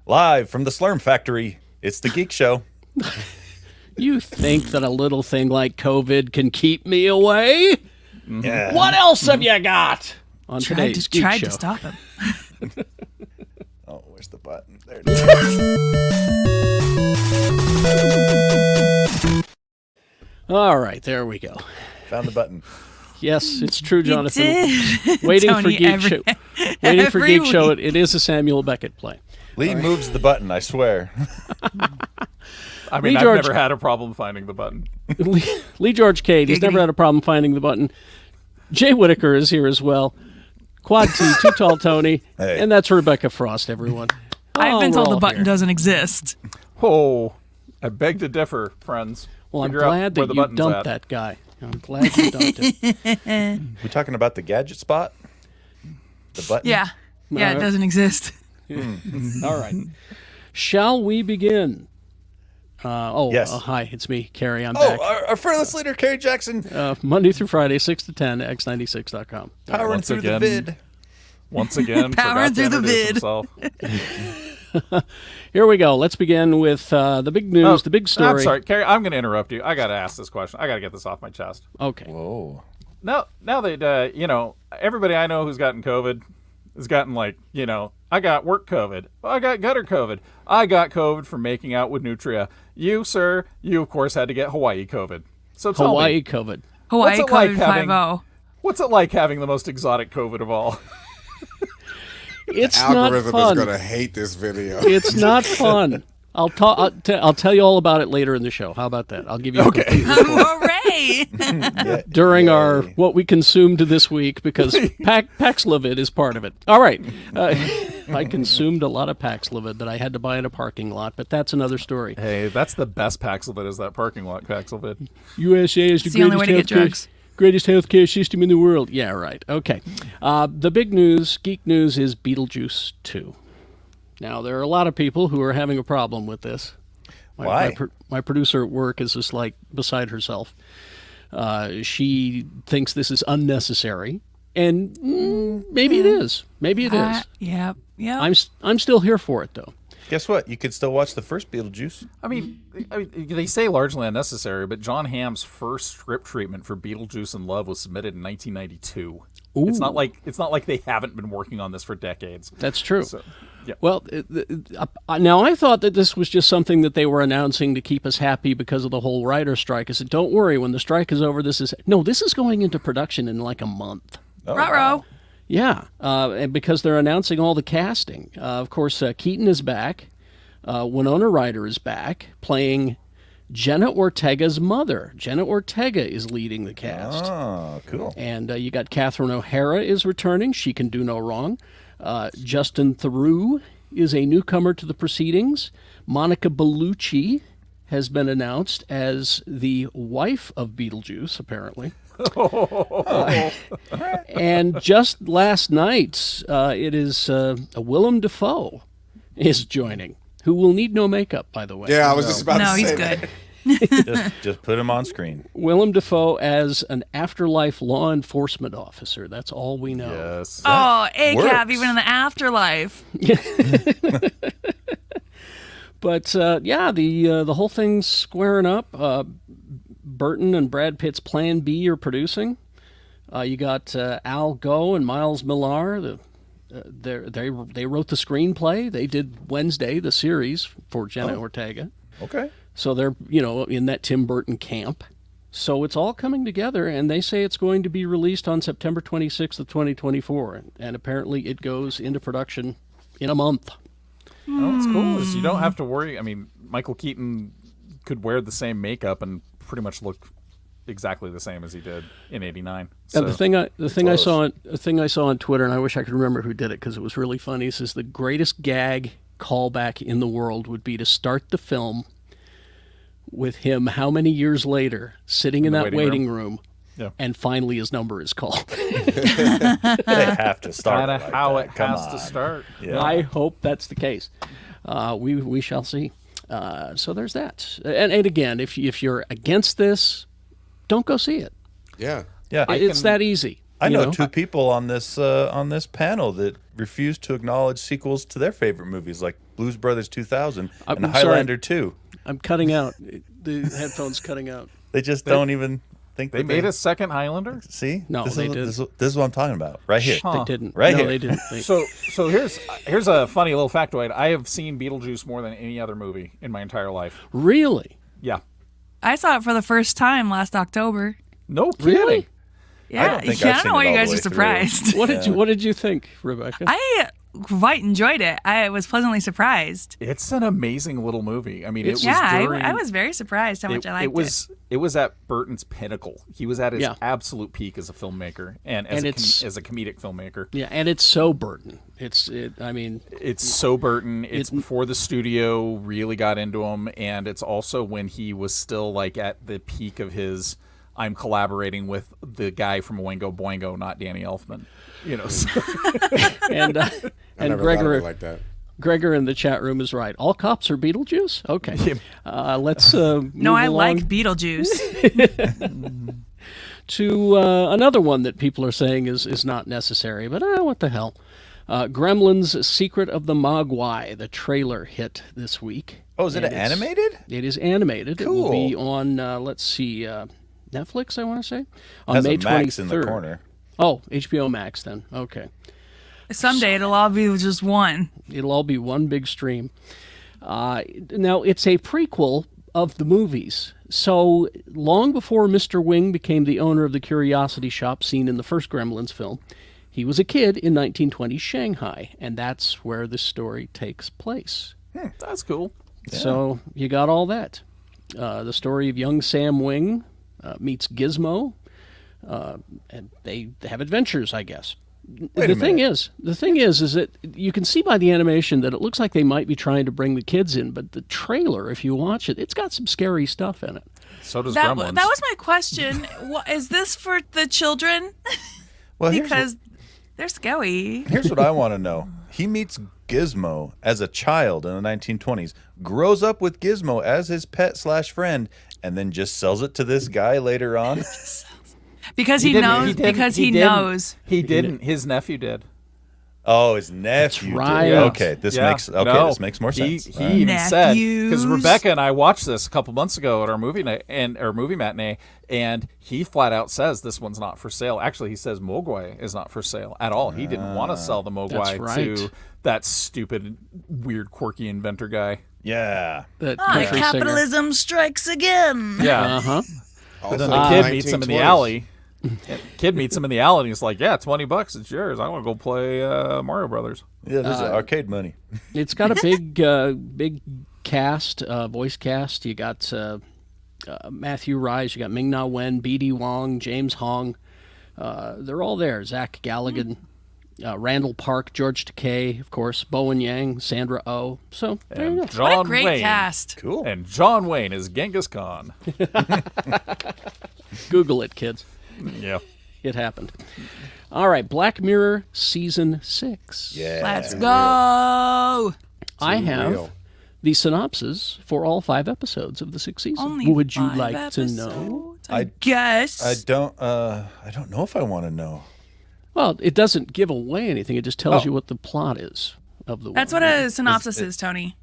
Live from the Slurm Factory, it's the Geek Show. You think that a little thing like COVID can keep me away? Yeah. What else have you got on today's Geek tried Show? to stop him. Oh, where's the button? There it is. All right, there we go. Found the button. Yes, it's true, Jonathan. did. Waiting Tony, for Geek Show. Waiting for every Geek Show. week. It is a Samuel Beckett play. Lee moves the button, I swear. I mean, Lee I've George- never had a problem finding the button. Lee George Cade, he's never Giggity. had a problem finding the button. Jay Whitaker is here as well. Quad T, Too Tall Tony, Hey. and that's Rebecca Frost, everyone. I've been we're told all the button here. doesn't exist. Oh, I beg to differ, friends. Well, I'm Figure out glad where that the you button's dumped at. that guy. I'm glad you dumped it. We talking about the gadget spot? The button? Yeah. Yeah, it doesn't exist. All right. Shall we begin? Yes. Hi, it's me, Carrie. I'm Oh, back. our fearless leader, Kerry Jackson, Monday through Friday, 6 to 10, x96.com. powering Once through again. the vid. Once again, Powering forgot to through the introduce vid. himself. Here we go. Let's begin with the big news, the big story. I'm sorry, Carrie. I'm going to interrupt you. I got to ask this question. I got to get this off my chest. Okay. Whoa. Now that everybody I know who's gotten COVID has gotten I got work COVID. I got gutter COVID. I got COVID from making out with Nutria. You, sir, you of course had to get Hawaii COVID. So tell Hawaii me, COVID. Hawaii What's it like COVID having- 5-0. what's it like having the most exotic COVID of all? It's not Algorithm is fun. going to hate this video. It's not fun. I'll tell you all about it later in the show. How about that? I'll give you a complete Hooray! during our what we consumed this week because Paxlovid is part of it. All right. I consumed a lot of Paxlovid that I had to buy in a parking lot, but that's another story. Hey, that's the best Paxlovid is that parking lot Paxlovid. USA is the the only way to get greatest healthcare system in the world. Yeah, right. Okay. The big news, geek news, is Beetlejuice 2. Now, there are a lot of people who are having a problem with this. Why? My producer at work is just like beside herself. She thinks this is unnecessary, and maybe it is. Maybe it is. Yep. I'm still here for it, though. Guess what? You could still watch the first Beetlejuice. I mean, they say largely unnecessary, but John Hamm's first script treatment for Beetlejuice in Love was submitted in 1992. Ooh. It's not like they haven't been working on this for decades. That's true. So, yeah. Well, now I thought that this was just something that they were announcing to keep us happy because of the whole writer's strike. I said, don't worry, when the strike is over, this is going into production in like a month. Oh, Ruh-roh. Yeah, and because they're announcing all the casting. Of course, Keaton is back. Winona Ryder is back, playing Jenna Ortega's mother. Jenna Ortega is leading the cast. Oh, cool. And you got Catherine O'Hara is returning. She can do no wrong. Justin Theroux is a newcomer to the proceedings. Monica Bellucci has been announced as the wife of Beetlejuice, apparently. And just last night, it is Willem Dafoe is joining, who will need no makeup, by the way. Yeah, I was just about to No, say he's that. good. Just put him on screen. Willem Dafoe as an afterlife law enforcement officer. That's all we know. Yes. Oh, ACAB, works. even in the afterlife. But the whole thing's squaring up. Burton and Brad Pitt's Plan B are producing. You got Al Gough and Miles Millar. They wrote the screenplay. They did Wednesday, the series for Jenna Ortega. Okay. So they're in that Tim Burton camp. So it's all coming together, and they say it's going to be released on September 26th of 2024, and apparently it goes into production in a month. Oh, it's cool. You don't have to worry. I mean, Michael Keaton could wear the same makeup and pretty much look exactly the same as he did in '89. So, And the thing I saw on Twitter, and I wish I could remember who did it because it was really funny. It says the greatest gag callback in the world would be to start the film with him how many years later sitting in that waiting room. Yeah. And finally his number is called. They have to start. kind of like how that. it Come has to on. start. Yeah. I hope that's the case. We shall see. So there's that. And again, if you're against this, don't go see it. Yeah. Yeah. It's that easy. I you know two people on this panel that refuse to acknowledge sequels to their favorite movies like Blues Brothers 2000 and I'm Highlander 2. I'm cutting out. The headphone's cutting out. They just don't even think They made a second Highlander? See? No, this they is, didn't. This is what I'm talking about. Right here. They didn't. Right no, here. they didn't. So here's a funny little factoid. I have seen Beetlejuice more than any other movie in my entire life. Really? Yeah. I saw it for the first time last October. No kidding. Really? Yeah, don't think I I've don't seen know why it you all guys the are way through. surprised. What did you think, Rebecca? I quite enjoyed it. I was pleasantly surprised. It's an amazing little movie. I mean, it was Yeah, during, I was very surprised how much I liked it. It was at Burton's pinnacle. He was at his Yeah. absolute peak as a filmmaker and as a comedic filmmaker. Yeah, and it's so Burton. It's so Burton. It's before the studio really got into him, and it's also when he was still like at the peak of his. I'm collaborating with the guy from Oingo Boingo, not Danny Elfman. You know, so. and I never Gregor thought of it like that. Gregor in the chat room is right. All cops are Beetlejuice. Okay, let's move No, I along like Beetlejuice. to another one that people are saying is not necessary, but what the hell? Gremlins: Secret of the Mogwai. The trailer hit this week. Oh, is it animated? It is animated. Cool. It will be on, let's see, Netflix, I want to say, on Has May a 23rd. Max in the corner. Oh, HBO Max then. Okay. Someday it'll all be just one. It'll all be one big stream. Now, it's a prequel of the movies. So, long before Mr. Wing became the owner of the curiosity shop seen in the first Gremlins film, he was a kid in 1920s Shanghai, and that's where the story takes place. That's cool. Yeah. So, you got all that. The story of young Sam Wing meets Gizmo, and they have adventures, I guess. The thing is that you can see by the animation that it looks like they might be trying to bring the kids in, but the trailer, if you watch it, it's got some scary stuff in it. So does That Gremlins. was my question. Is this for the children? Well, Because they're scary. here's what I want to know. He meets Gizmo as a child in the 1920s, grows up with Gizmo as his pet/friend, and then just sells it to this guy later on. Because he knows. Because he knows. He didn't. His nephew did. Oh, his nephew. That's right. Did. Okay, this makes more sense. He even said, because Nephews. Rebecca and I watched this a couple months ago at our movie night and our movie matinee, and he flat out says this one's not for sale. Actually, he says Mogwai is not for sale at all. He didn't want to sell the Mogwai right. to that stupid, weird, quirky inventor guy. Yeah. That country singer. Capitalism strikes again. Yeah. Uh-huh. But then the kid meets him in the alley. Kid meets him in the alley, and he's like, "Yeah, $20, it's yours. I want to go play Mario Brothers." Yeah, there's arcade money. It's got a big cast, voice cast. You got Matthew Rice, you got Ming-Na Wen, B.D. Wong, James Hong. They're all there. Zach Galligan, Randall Park, George Takei, of course, Bowen Yang, Sandra Oh. So there you go. John What a great Wayne. cast. Cool. And John Wayne is Genghis Khan. Google it, kids. Yeah. It happened. All right, Black Mirror Season 6. Yeah. Let's go. I have real. the synopsis for all 5 episodes of the 6th season. Only Would you 5 like to know? episodes, I guess. I don't know if I want to know. Well, it doesn't give away anything. It just tells you what the plot is of the That's one. what a synopsis is, Tony.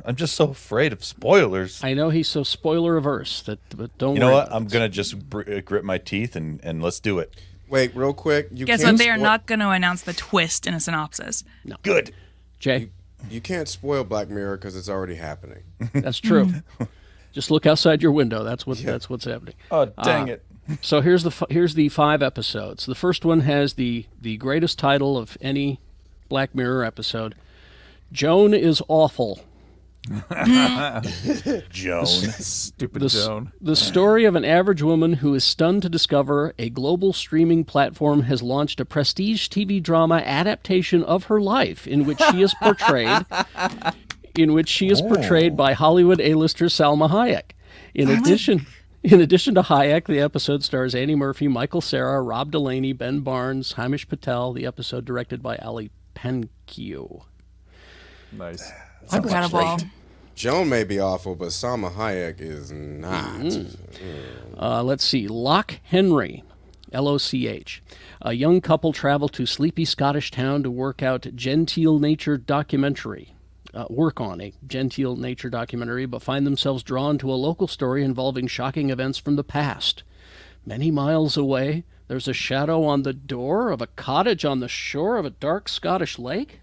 I'm just so afraid of spoilers. I know he's so spoiler averse but don't You know worry what? about I'm it. gonna just grit my teeth and let's do it. Wait, real quick. You Guess can't what? They are spoil- not going to announce the twist in a synopsis. Good. Jay, You can't spoil Black Mirror because it's already happening. that's true. Just look outside your window. That's what's happening. Oh, dang it. So here's the 5 episodes. The first one has the greatest title of any Black Mirror episode. Joan is awful. Joan. Stupid Joan. The story of an average woman who is stunned to discover a global streaming platform has launched a prestige TV drama adaptation of her life in which she is portrayed by Hollywood A-lister Salma Hayek. In addition to Hayek, the episode stars Annie Murphy, Michael Cera, Rob Delaney, Ben Barnes, Hamish Patel. The episode directed by Ali Penkio. Nice. Incredible. Joan may be awful, but Salma Hayek is not. Let's see. Lock Henry LOCH. A young couple travel to sleepy Scottish town to work on a genteel nature documentary, but find themselves drawn to a local story involving shocking events from the past. Many miles away, there's a shadow on the door of a cottage on the shore of a dark Scottish lake.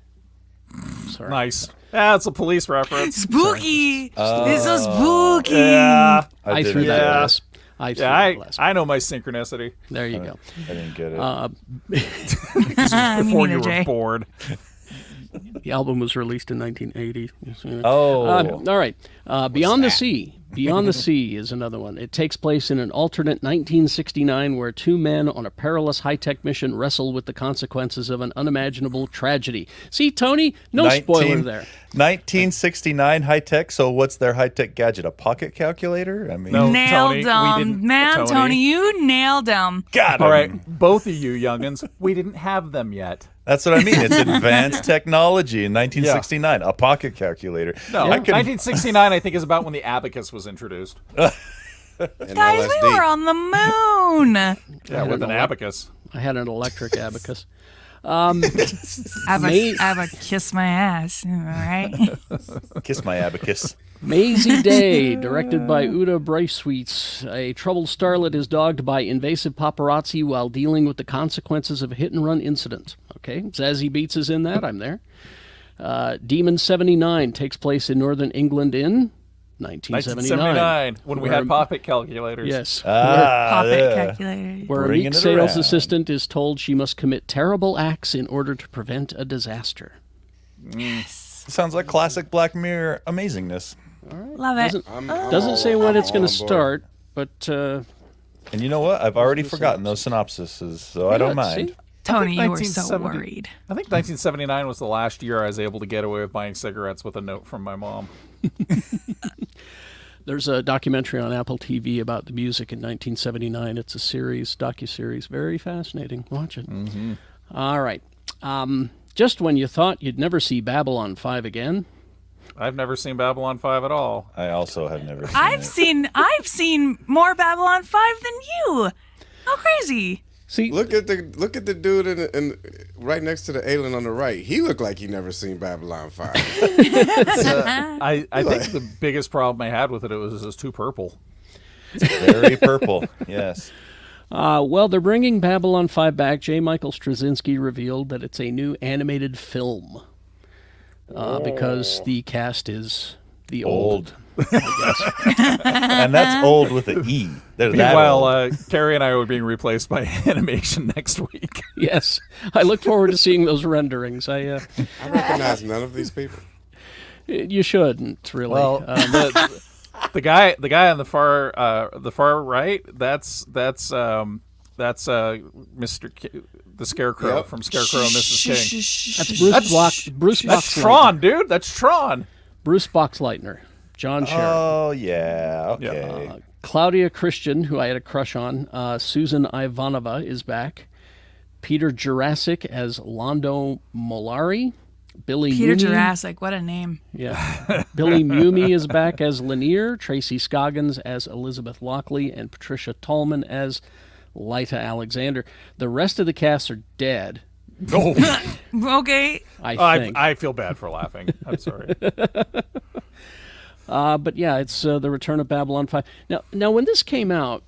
Sorry. Nice. That's a police reference. Spooky. It's so spooky. Yeah. I threw Yeah. that last. I know my synchronicity There you go. I didn't get it. Me before neither, you were Jay. bored. The album was released in 1980. Oh. All right. Beyond the Sea. Beyond the Sea is another one. It takes place in an alternate 1969 where two men on a perilous high-tech mission wrestle with the consequences of an unimaginable tragedy. See, Tony? No spoiler there. 1969 high-tech, so what's their high-tech gadget? A pocket calculator? I mean, No. Nailed Tony, we them. didn't- Man, Tony. Tony, you nailed them. got All 'em. right, both of you youngins, we didn't have them yet. That's what I mean. It's advanced technology in 1969. A pocket calculator. No, I couldn't- 1969, I think, is about when the abacus was introduced. And Guys, LSD. we were on the moon. Yeah, with an abacus. I had an electric abacus. I have Mate. a kiss my ass. All right. Kiss my abacus. Maisie Day, directed by Uda Braithwaite. A troubled starlet is dogged by invasive paparazzi while dealing with the consequences of a hit-and-run incident. Okay, Zazie Beetz is in that. I'm there. Demon 79 takes place in northern England in 1979. 1979, when we Where- had pocket calculators. Yes. Poppet calculator. Where a Bringing meek it sales around. assistant is told she must commit terrible acts in order to prevent a disaster. Sounds like classic Black Mirror amazingness. Love it. Doesn't say when it's going on to board. start, but And you know what? I've already forgotten those synopsises, so I don't mind. see? Tony, you were 1970 so worried. I think 1979 was the last year I was able to get away with buying cigarettes with a note from my mom. There's a documentary on Apple TV about the music in 1979. It's a series, docuseries, very fascinating. Watch it. All right. Just when you thought you'd never see Babylon 5 again, I've never seen Babylon 5 at all. I also have never seen it. I've seen more Babylon 5 than you. How crazy. see, Look at the dude in right next to the alien on the right. He looked like he never seen Babylon 5. I think the biggest problem I had with it was it's too purple. Very purple. Yes. well, they're bringing Babylon 5 back. J. Michael Straczynski revealed that it's a new animated film because the cast is the old. And that's old with an E. They're that Meanwhile, old. Carrie and I are being replaced by animation next week. Yes. I look forward to seeing those renderings. I recognize none of these people. You shouldn't, really. Well, the guy on the far right, that's Mr. The Scarecrow Yep. from Scarecrow and Mrs. King. that's Bruce That's Boxleitner. Tron, dude. That's Tron. Bruce Boxleitner. John Sherry. Oh, yeah. Okay. Claudia Christian, who I had a crush on. Susan Ivanova is back. Peter Jurassic as Londo Molari. Billy Peter Mumy. Jurassic, what a name. Yeah. Billy Mumy is back as Lanier. Tracy Scoggins as Elizabeth Lockley. And Patricia Tallman as Lyta Alexander. The rest of the cast are dead, Okay. I think. I feel bad for laughing. I'm sorry. But yeah, it's the return of Babylon 5. Now, when this came out,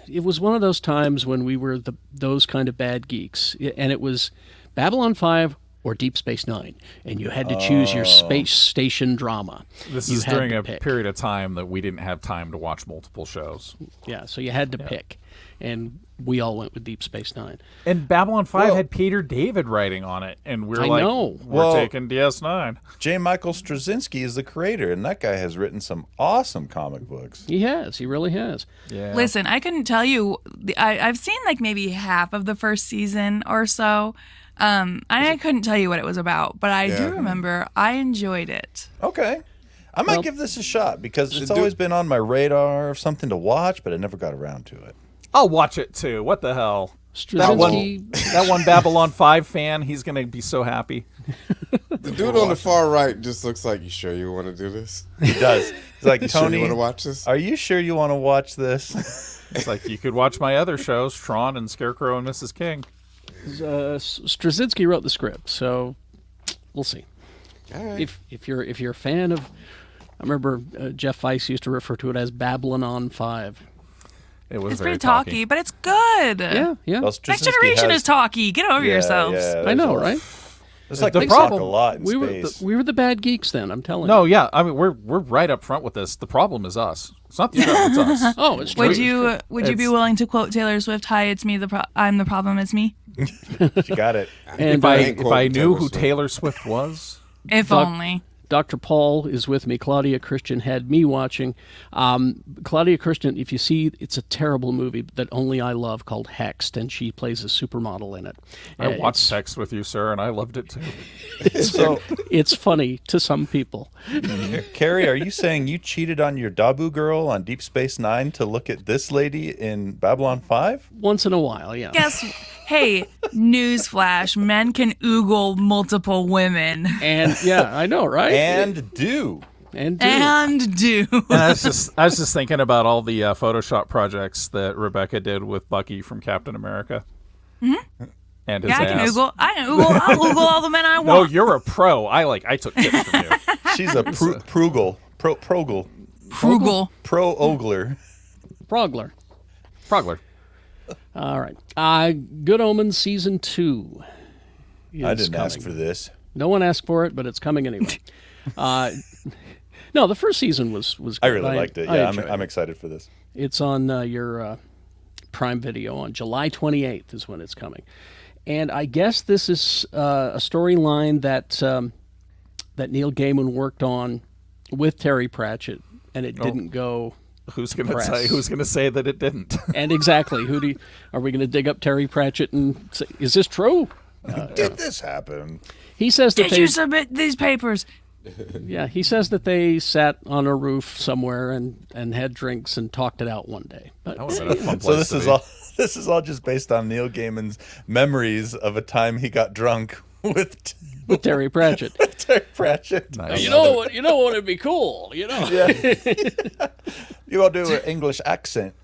it was one of those times when we were those kind of bad geeks, and it was Babylon 5 or Deep Space Nine, and you had to choose your space station drama. This You is had during to a pick. period of time that we didn't have time to watch multiple shows. Yeah, so you had to pick, and we all went with Deep Space Nine. And Babylon 5 Well- had Peter David writing on it, and we're I like, know. we're Well- taking DS9. J. Michael Straczynski is the creator, and that guy has written some awesome comic books. He has, he really has. Yeah. Listen, I couldn't tell you. I've seen like maybe half of the first season or so. I couldn't tell you what it was about, but I do remember I enjoyed it. Okay. I might give this a shot because it's do- always been on my radar of something to watch, but I never got around to it. I'll watch it too. What the hell? That Straczynski, one Babylon 5 fan, he's going to be so happy. The dude on the far right just looks like, you sure you want to do this? He does. He's like, You sure you Tony, want to watch this? are you sure you want to watch this? It's like you could watch my other shows, Tron and Scarecrow and Mrs. King. Straczynski wrote the script, so we'll see. All right. If you're a fan of, I remember Jeff Weiss used to refer to it as Babylon 5. It was It's very pretty talky, but it's good. Yeah. Well, Next Straczynski Generation has- is talky. Get over yourselves. Yeah, I know, there's a- right? It's like The they problem- talk a lot in We space. were the bad geeks then. I'm telling No, you. yeah. I mean, we're right up front with this. The problem is us. It's not the show, it's us. Oh, it's true. Would you be It's- willing to quote Taylor Swift? Hi, it's me. I'm the problem. It's me. You got it. And ain't If I quoting knew Taylor who Swift. Taylor Swift was, If only. Dr. Paul is with me. Claudia Christian had me watching. Claudia Christian, if you see, it's a terrible movie that only I love called Hexed, and she plays a supermodel in it. I watched It's- Sex with You, Sir, and I loved it too. So, It's funny to some people. Carrie, are you saying you cheated on your Dabu girl on Deep Space Nine to look at this lady in Babylon 5? Once in a while, yeah. Hey, newsflash: men can oogle multiple women And yeah, I know, right? And do. And do. and do. And I was just thinking about all the Photoshop projects that Rebecca did with Bucky from Captain America. Mm-hmm. And his Yeah, I ass. can oogle. I'll oogle all the men I No, want. you're a pro. I took tips from you. She's a prugel. Progel. Frugal. Pro-ogler. Progler. Frogler. All right. Good Omens Season 2 is I didn't coming. ask for this. No one asked for it, but it's coming anyway. No, the first season was I good. really liked it. I Yeah, enjoyed I'm it. excited for this. It's on your Prime Video on July 28th is when it's coming. And I guess this is a storyline that Neil Gaiman worked on with Terry Pratchett, and it didn't go. Who's gonna Press. say? Who's gonna say that it didn't? And exactly, are we going to dig up Terry Pratchett and say, is this true? Did this happen? He says that Did you submit these papers? he says that they sat on a roof somewhere and had drinks and talked it out one day. But That would have been a fun So place this to is be. all. This is all just based on Neil Gaiman's memories of a time he got drunk with with Terry Pratchett. Terry Pratchett. Nice. You know what would be cool, you know. You all do an English accent.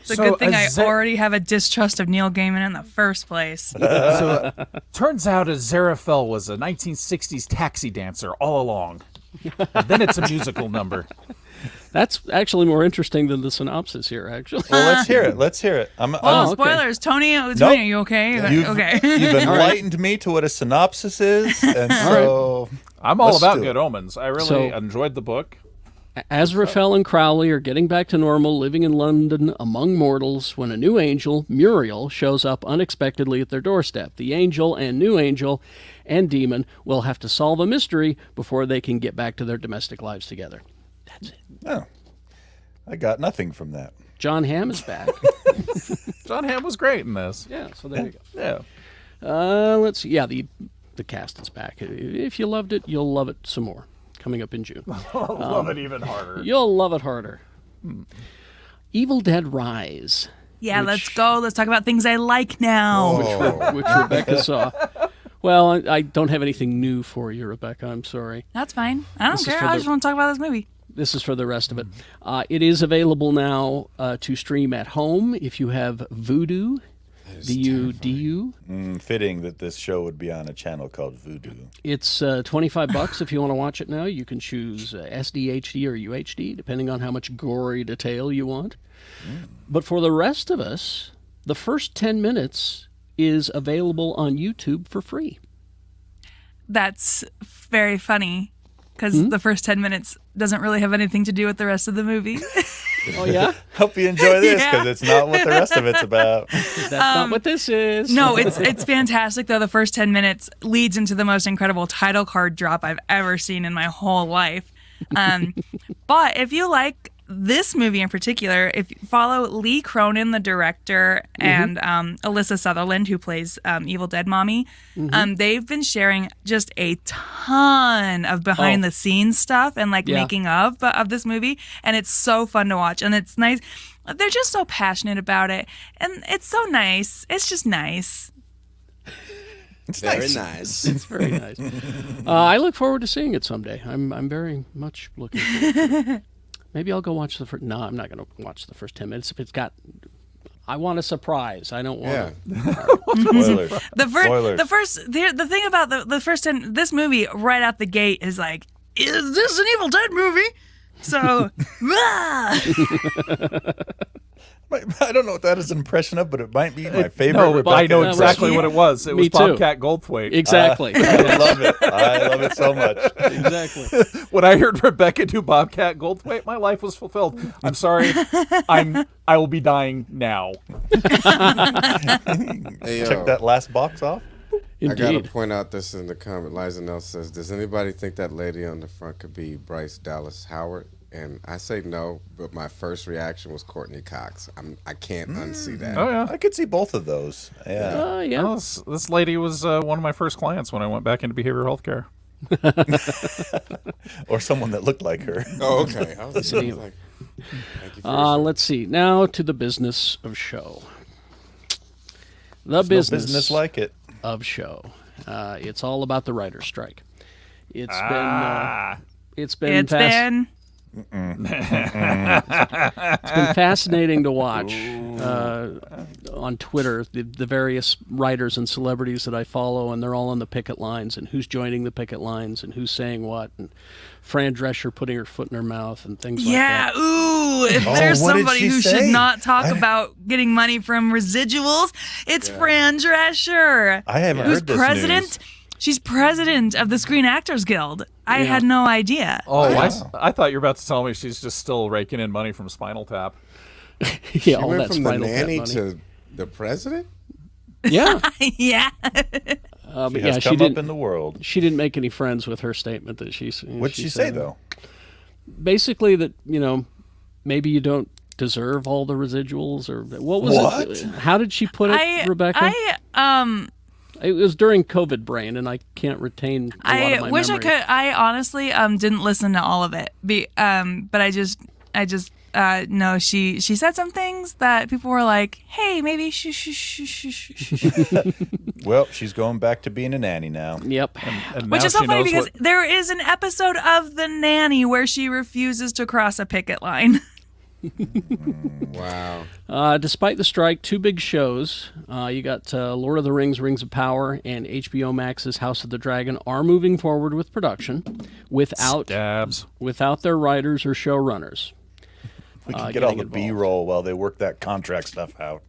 It's a So good thing I Aze- already have a distrust of Neil Gaiman in the first place. Turns out Aziraphale was a 1960s taxi dancer all along. And then it's a musical number. That's actually more interesting than the synopsis here, actually. Well, let's hear it. Let's hear it. I'm, Oh, okay. spoilers. Tony, Nope. are you okay? You've, Okay. you've enlightened me to what a synopsis is, and so I'm all Let's about do good it. omens. I really So- enjoyed the book. Azrael and Crowley are getting back to normal, living in London among mortals, when a new angel, Muriel, shows up unexpectedly at their doorstep. The angel and new angel and demon will have to solve a mystery before they can get back to their domestic lives together. That's it. oh, I got nothing from that. John Hamm is back. John Hamm was great in this. Yeah, so there you Yeah. go. Let's see. Yeah, the cast is back. If you loved it, you'll love it some more. Coming up in June. Love it even harder. You'll love it harder. Evil Dead Rise, Yeah, let's go. Let's talk about things I like now. which Rebecca saw. Well, I don't have anything new for you, Rebecca. I'm sorry. That's fine. I don't This is care. for I the- just want to talk about this movie. This is for the rest of it. It is available now to stream at home if you have Vudu, VUDU. Fitting that this show would be on a channel called Voodoo. It's $25 if you want to watch it now. You can choose SD, HD, or UHD, depending on how much gory detail you want. But for the rest of us, the first 10 minutes is available on YouTube for free. That's very funny because the first 10 minutes doesn't really have anything to do with the rest of the movie. Oh, yeah? Hope you enjoy this because Yeah. it's not what the rest of it's about. That's not what this is. No, it's fantastic though. The first 10 minutes leads into the most incredible title card drop I've ever seen in my whole life. But if you like this movie in particular, if you follow Lee Cronin, the director, and Alyssa Sutherland, who plays Evil Dead Mommy, they've been sharing just a ton of behind the scenes stuff and making of this movie, and it's so fun to watch, and it's nice. They're just so passionate about it, and it's so nice. It's just nice. It's Very nice. nice. It's very nice. I look forward to seeing it someday. I'm very much looking forward to it. Maybe I'll go watch the first... No, I'm not going to watch the first 10 minutes. If it's got I want a surprise. I don't want. Yeah. Spoilers. The thing about the first 10, this movie right out the gate is like, is this an Evil Dead movie? So, I don't know what that is an impression of, but it might be my favorite. No, Rebecca I know impression. exactly what it was. It was Me too. Bobcat Goldthwait. Exactly. I love it. I love it so much. Exactly. When I heard Rebecca do Bobcat Goldthwait, my life was fulfilled. I'm sorry. I will be dying now. Hey, Check that last box off. I gotta Indeed. point out this in the comment. Liza Nell says, "Does anybody think that lady on the front could be Bryce Dallas Howard?" And I say no, but my first reaction was Courtney Cox. I can't unsee that. Oh, yeah. I could see both of those. Yeah. Yeah. Well, this lady was one of my first clients when I went back into behavioral health care. Or someone that looked like her. Oh, okay. I was like, thank you for your Let's see. Now to the business of show. The No business, business like it. of show. It's all about the writer's strike. It's it's been been fascinating to watch on Twitter, the various writers and celebrities that I follow, and they're all on the picket lines, and who's joining the picket lines, and who's saying what, and Fran Drescher putting her foot in her mouth, and things like yeah. that. Ooh, if there's what did somebody she who say? should not talk about getting money from residuals, it's Fran Drescher. I haven't Who's heard this president? news. She's president of the Screen Actors Guild. I had no idea. Oh, I thought you were about to tell me she's just still raking in money from Spinal Tap. Yeah, all went that from the Spinal Tap nanny money. to the president. Yeah, Yeah. but She yeah, has she come up didn't. in the world. She didn't make any friends with her statement that she's. What'd she say, though? Basically, that maybe you don't deserve all the residuals, or what was What? it? How did she put it, Rebecca? It was during COVID brain, and I can't retain a lot of my wish memory. I could. I honestly didn't listen to all of it. But I just no. She said some things that people were like, "Hey, maybe shh." Well, she's going back to being a nanny now. Yep. And Which now is so she funny knows because what- there is an episode of The Nanny where she refuses to cross a picket line. Wow. Despite the strike, two big shows, you got Lord of the Rings, Rings of Power, and HBO Max's House of the Dragon are moving forward with production without their writers or showrunners. We can get all the getting involved. B-roll while they work that contract stuff out.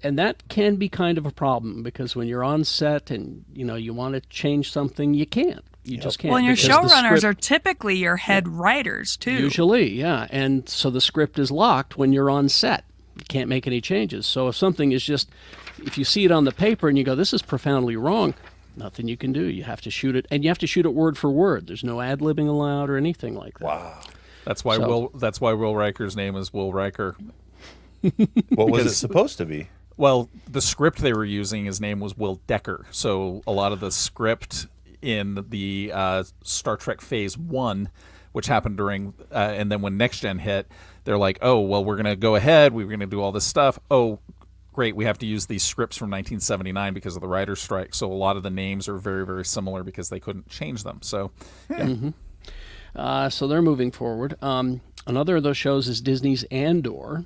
And that can be kind of a problem because when you're on set and you want to change something, you can't. You just can't. Well, and your because the showrunners script- are typically your head writers too. Usually, yeah. And so the script is locked when you're on set. You can't make any changes. So if something is if you see it on the paper and you go, this is profoundly wrong, nothing you can do. You have to shoot it, and you have to shoot it word for word. There's no ad-libbing allowed or anything like that. Wow. That's why Will Riker's name is Will Riker. What was it supposed to be? Well, the script they were using, his name was Will Decker. So a lot of the script in the Star Trek Phase 1, which happened during, and then when Next Gen hit, they're like, oh, well, we're going to go ahead. We're going to do all this stuff. Oh, great. We have to use these scripts from 1979 because of the writer's strike. So a lot of the names are very, very similar because they couldn't change them. So, So they're moving forward. Another of those shows is Disney's Andor.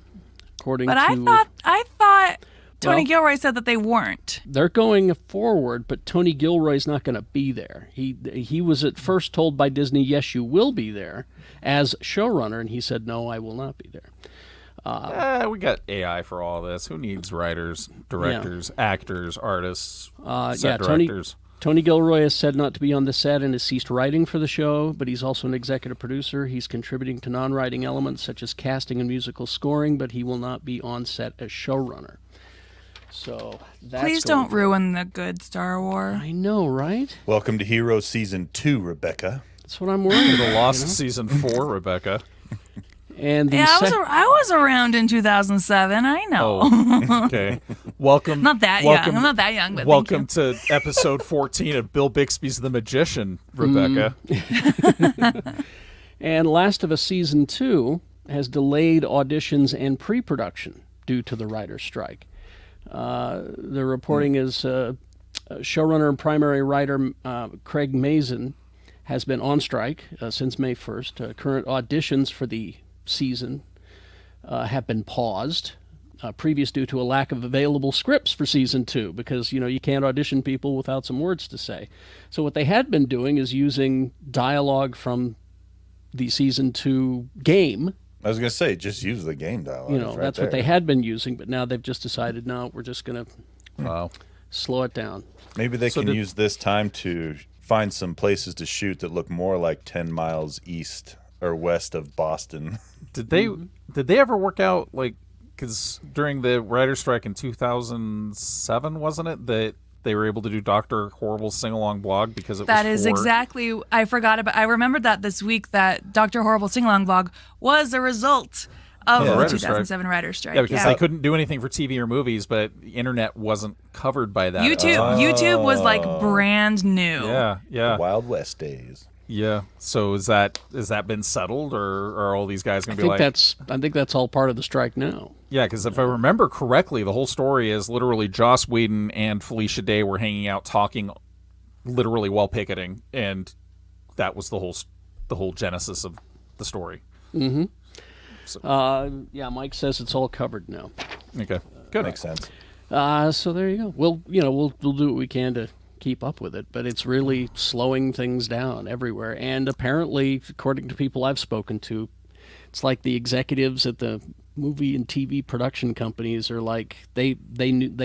According But to I thought Tony Well- Gilroy said that they weren't. they're going forward, but Tony Gilroy's not going to be there. He was at first told by Disney, yes, you will be there as showrunner, and he said, no, I will not be there. we got AI for all this. Who needs writers, directors, actors, artists, set directors? Tony Gilroy has said not to be on the set and has ceased writing for the show, but he's also an executive producer. He's contributing to non-writing elements such as casting and musical scoring, but he will not be on set as showrunner. So that's Please going don't ruin the good Star Wars. I know, right? Welcome to Heroes Season 2, Rebecca. That's what I'm worried The about. Lost Season 4, Rebecca. And the Yeah, I was around in 2007. I know. Oh, okay. Welcome. Not that young. I'm not that young, but welcome thank to episode 14 of Bill Bixby's The Magician, Rebecca. And Last of Us Season 2 has delayed auditions and pre-production due to the writer's strike. The reporting is showrunner and primary writer Craig Mazin has been on strike since May 1st. Current auditions for the season have been paused. previous due to a lack of available scripts for season 2 because, you can't audition people without some words to say. So what they had been doing is using dialogue from the season 2 game. I was going to say, just use the game dialogue. It's right That's there. what they had been using, but now they've just decided, no, we're just going to Wow. slow it down. Maybe they can use this time to find some places to shoot that look more like 10 miles east or west of Boston. Did they ever work out, like, because during the writer's strike in 2007, wasn't it, that they were able to do Dr. Horrible's sing-along blog because it That was is for... exactly. I remembered that this week that Dr. Horrible sing-along vlog was a result of the writer's 2007 writer's strike. Yeah, because they couldn't do anything for TV or movies, but the internet wasn't covered by that. YouTube was like brand new. Yeah, yeah. Wild West days. Yeah. So has that been settled, or are all these guys going to be like? I think that's all part of the strike now. Yeah, because if I remember correctly, the whole story is literally Joss Whedon and Felicia Day were hanging out talking, literally while picketing, and that was the whole genesis of the story. Mm-hmm. So. Mike says it's all covered now. Okay, good. Makes sense. So there you go. We'll do what we can to keep up with it, but it's really slowing things down everywhere. And apparently, according to people I've spoken to, it's like the executives at the movie and TV production companies are like they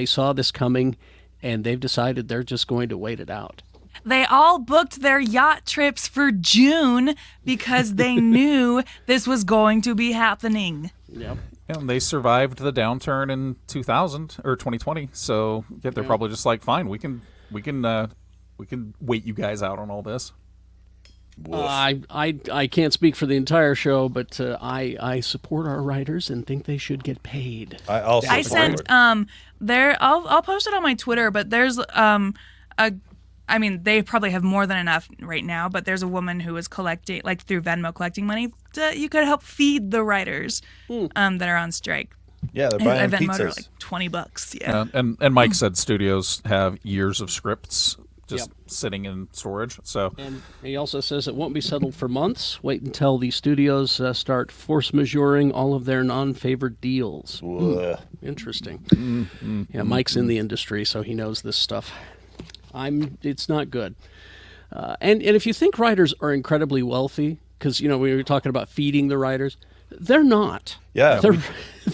saw this coming, and they've decided they're just going to wait it out. They all booked their yacht trips for June because they knew this was going to be happening. Yep. And they survived the downturn in 2000 or 2020, so they're probably just like, fine, we can wait you guys out on all this. I can't speak for the entire show, but I support our writers and think they should get paid. I sent I'll post it on my Twitter, but there's they probably have more than enough right now, but there's a woman who is collecting, like through Venmo, collecting money. You could help feed the writers that are on strike. Yeah, they're buying I Venmoed her pizzas. like $20. Yeah. And Mike said studios have years of scripts just sitting in storage. So And he also says it won't be settled for months. Wait until the studios start force majeuring all of their non-favored deals. Interesting. Mike's in the industry, so he knows this stuff. It's not good. And if you think writers are incredibly wealthy, because we were talking about feeding the writers, they're not. Yeah, they're we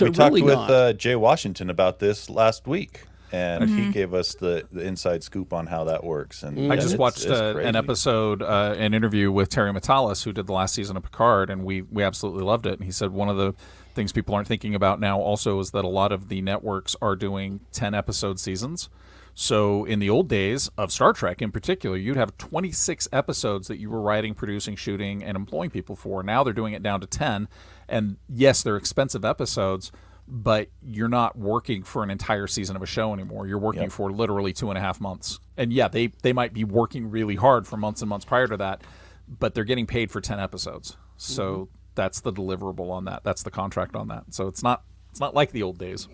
talked really with not. Jay Washington about this last week, and he gave us the inside scoop on how that works. And I just watched an episode, an interview with Terry Matalas, who did the last season of Picard, and we absolutely loved it. And he said one of the things people aren't thinking about now also is that a lot of the networks are doing 10-episode seasons. So in the old days of Star Trek in particular, you'd have 26 episodes that you were writing, producing, shooting, and employing people for. Now they're doing it down to 10. And yes, they're expensive episodes, but you're not working for an entire season of a show anymore. You're working for literally 2.5 months. And yeah, they might be working really hard for months and months prior to that, but they're getting paid for 10 episodes. So that's the deliverable on that. That's the contract on that. So it's not like the old days.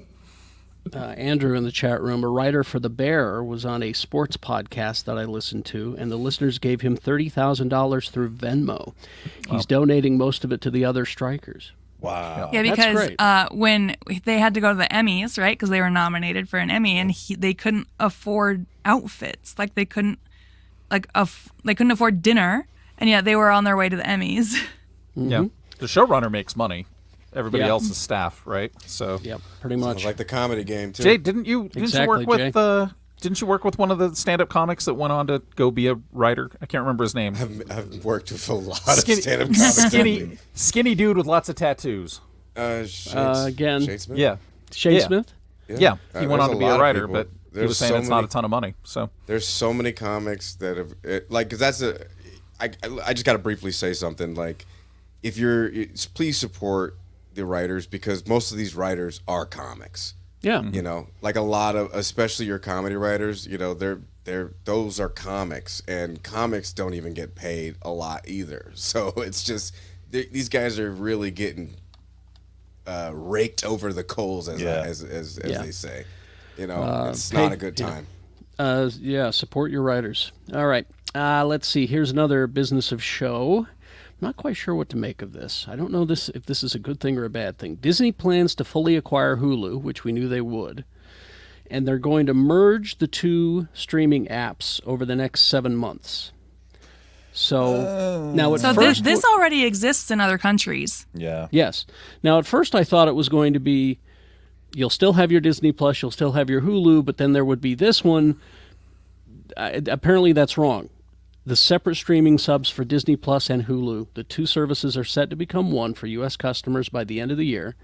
Andrew in the chat room, a writer for The Bear, was on a sports podcast that I listened to, and the listeners gave him $30,000 through Venmo. He's donating most of it to the other strikers. Wow. Yeah, because when they had to go to the Emmys, right, because they were nominated for an Emmy, and they couldn't afford outfits, like they couldn't afford dinner, and yet they were on their way to the Emmys. Yeah, the showrunner makes money. Everybody else is staff, right? So pretty much. Sounds like the comedy game too. Jay, didn't you Exactly, work with one of the stand-up comics that went on to go be a writer? I can't remember his name. I've worked with a lot of stand-up comics. Skinny dude with lots of tattoos. Again, Shade Smith? Yeah. Shane Smith? Yeah, he went on to be a writer, people. but he was saying so it's not a ton of money. So there's so many comics that have because I just got to briefly say something. Like, please support the writers, because most of these writers are comics. Yeah. Like a lot of, especially your comedy writers, those are comics, and comics don't even get paid a lot either. So it's just these guys are really getting raked over the coals, as they say. It's not a good time. Support your writers. All right. Let's see. Here's another business of show. Not quite sure what to make of this. I don't know if this is a good thing or a bad thing. Disney plans to fully acquire Hulu, which we knew they would, and they're going to merge the two streaming apps over the next 7 months. So now at first, this already exists in other countries. Yeah. Yes. Now at first I thought it was going to be, you'll still have your Disney Plus, you'll still have your Hulu, but then there would be this one. Apparently that's wrong. The separate streaming subs for Disney Plus and Hulu, the two services are set to become one for U.S. customers by the end of the year.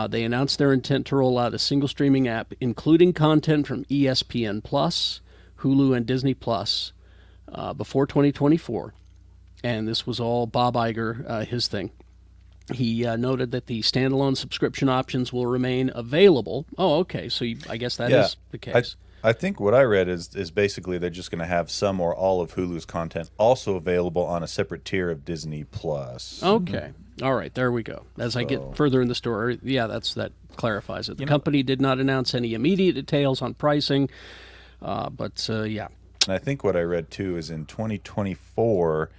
They announced their intent to roll out a single streaming app, including content from ESPN Plus, Hulu, and Disney Plus, before 2024. And this was all Bob Iger, his thing. He noted that the standalone subscription options will remain available. Oh, okay. So I guess that is the case. I think what I read is basically they're just going to have some or all of Hulu's content also available on a separate tier of Disney Plus. Okay. All right. There we go. As I get further in the story, that clarifies it. The company did not announce any immediate details on pricing, but yeah. And I think what I read too is in 2024,